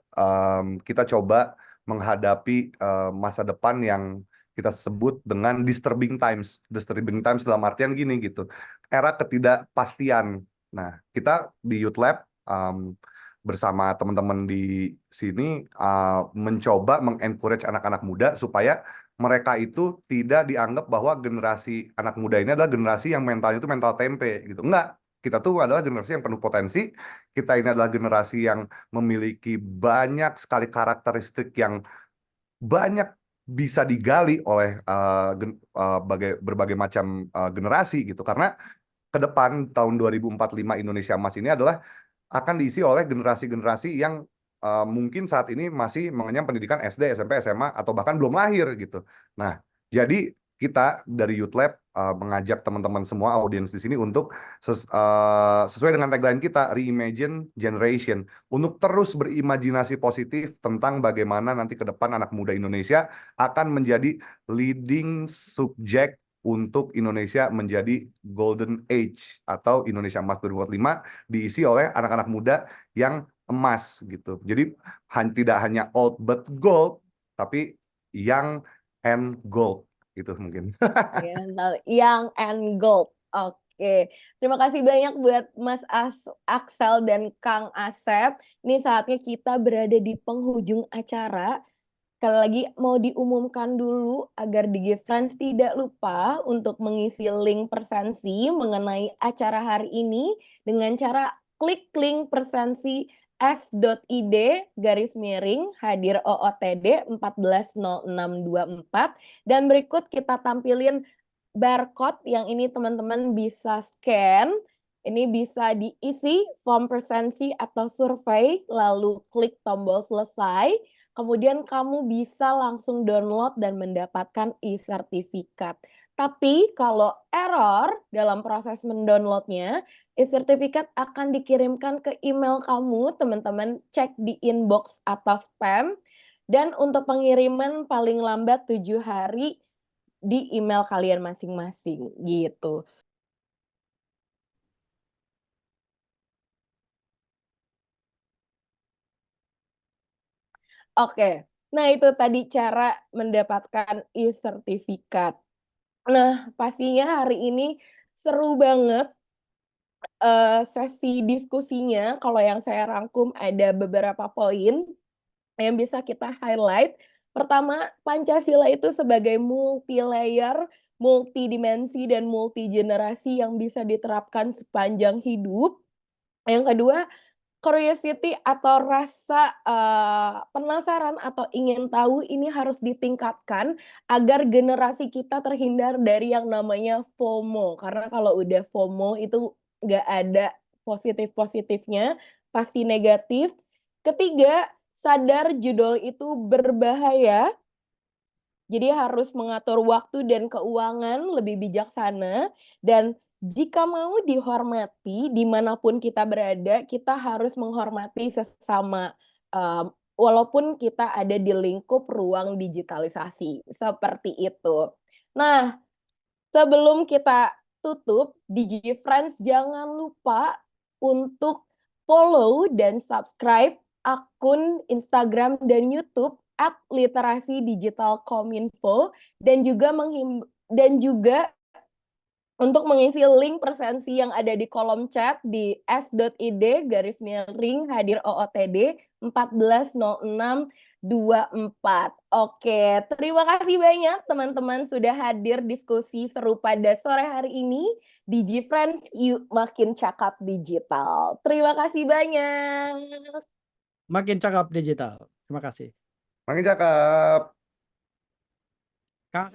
kita coba menghadapi masa depan yang kita sebut dengan disturbing times. Disturbing times dalam artian gini gitu, era ketidakpastian. Nah, kita di Youth Lab bersama teman-teman di sini mencoba mengencourage anak-anak muda supaya mereka itu tidak dianggap bahwa generasi anak muda ini adalah generasi yang mentalnya itu mental tempe gitu. Enggak, kita tuh adalah generasi yang penuh potensi. Kita ini adalah generasi yang memiliki banyak sekali karakteristik yang banyak bisa digali oleh berbagai macam generasi gitu. Karena ke depan tahun 2045 Indonesia Emas ini adalah akan diisi oleh generasi-generasi yang mungkin saat ini masih mengenyam pendidikan SD, SMP, SMA, atau bahkan belum lahir gitu. Nah, jadi kita dari Youth Lab mengajak teman-teman semua audiens di sini untuk sesuai dengan tagline kita, Reimagine Generation, untuk terus berimajinasi positif tentang bagaimana nanti ke depan anak muda Indonesia akan menjadi leading subject untuk Indonesia menjadi Golden Age atau Indonesia Emas 2045 diisi oleh anak-anak muda yang emas gitu. Jadi tidak hanya old but gold, tapi young and gold itu mungkin. Young and Gold. Oke, terima kasih banyak buat Mas Axel dan Kang Asep. Ini saatnya kita berada di penghujung acara. Sekali lagi mau diumumkan dulu agar DigiFriends tidak lupa untuk mengisi link Persensi mengenai acara hari ini dengan cara klik link Persensi s.id hadir OOTD 140624, dan berikut kita tampilin barcode yang ini teman-teman bisa scan. Ini bisa diisi form Persensi atau survei, lalu klik tombol selesai. Kemudian kamu bisa langsung download dan mendapatkan e-sertifikat. Tapi kalau error dalam proses mendownloadnya, e-sertifikat akan dikirimkan ke email kamu, teman-teman cek di inbox atau spam. dan untuk pengiriman paling lambat 7 hari di email kalian masing-masing, gitu. Oke, nah itu tadi cara mendapatkan e-sertifikat. Nah, pastinya hari ini seru banget, sesi diskusinya. Kalau yang saya rangkum ada beberapa poin yang bisa kita highlight. Pertama, Pancasila itu sebagai multi-layer, multidimensi, dan multigenerasi yang bisa diterapkan sepanjang hidup. Yang kedua, curiosity atau rasa, penasaran atau ingin tahu ini harus ditingkatkan agar generasi kita terhindar dari yang namanya FOMO. Karena kalau udah FOMO itu nggak ada positif-positifnya, pasti negatif. Ketiga, sadar judul itu berbahaya, jadi harus mengatur waktu dan keuangan lebih bijaksana, dan jika mau dihormati dimanapun kita berada, kita harus menghormati sesama, walaupun kita ada di lingkup ruang digitalisasi, seperti itu. Nah, sebelum kita tutup, DigiFriends jangan lupa untuk follow dan subscribe akun Instagram dan YouTube @literasi_digital_kominfo, dan juga untuk mengisi link presensi yang ada di kolom chat di s.id/hadir OOTD 140624. Oke, terima kasih banyak teman-teman sudah hadir diskusi seru pada sore hari ini. DigiFriends, yuk makin cakap digital. Terima kasih banyak. Makin cakap digital. Terima kasih. Makin cakep. Kang.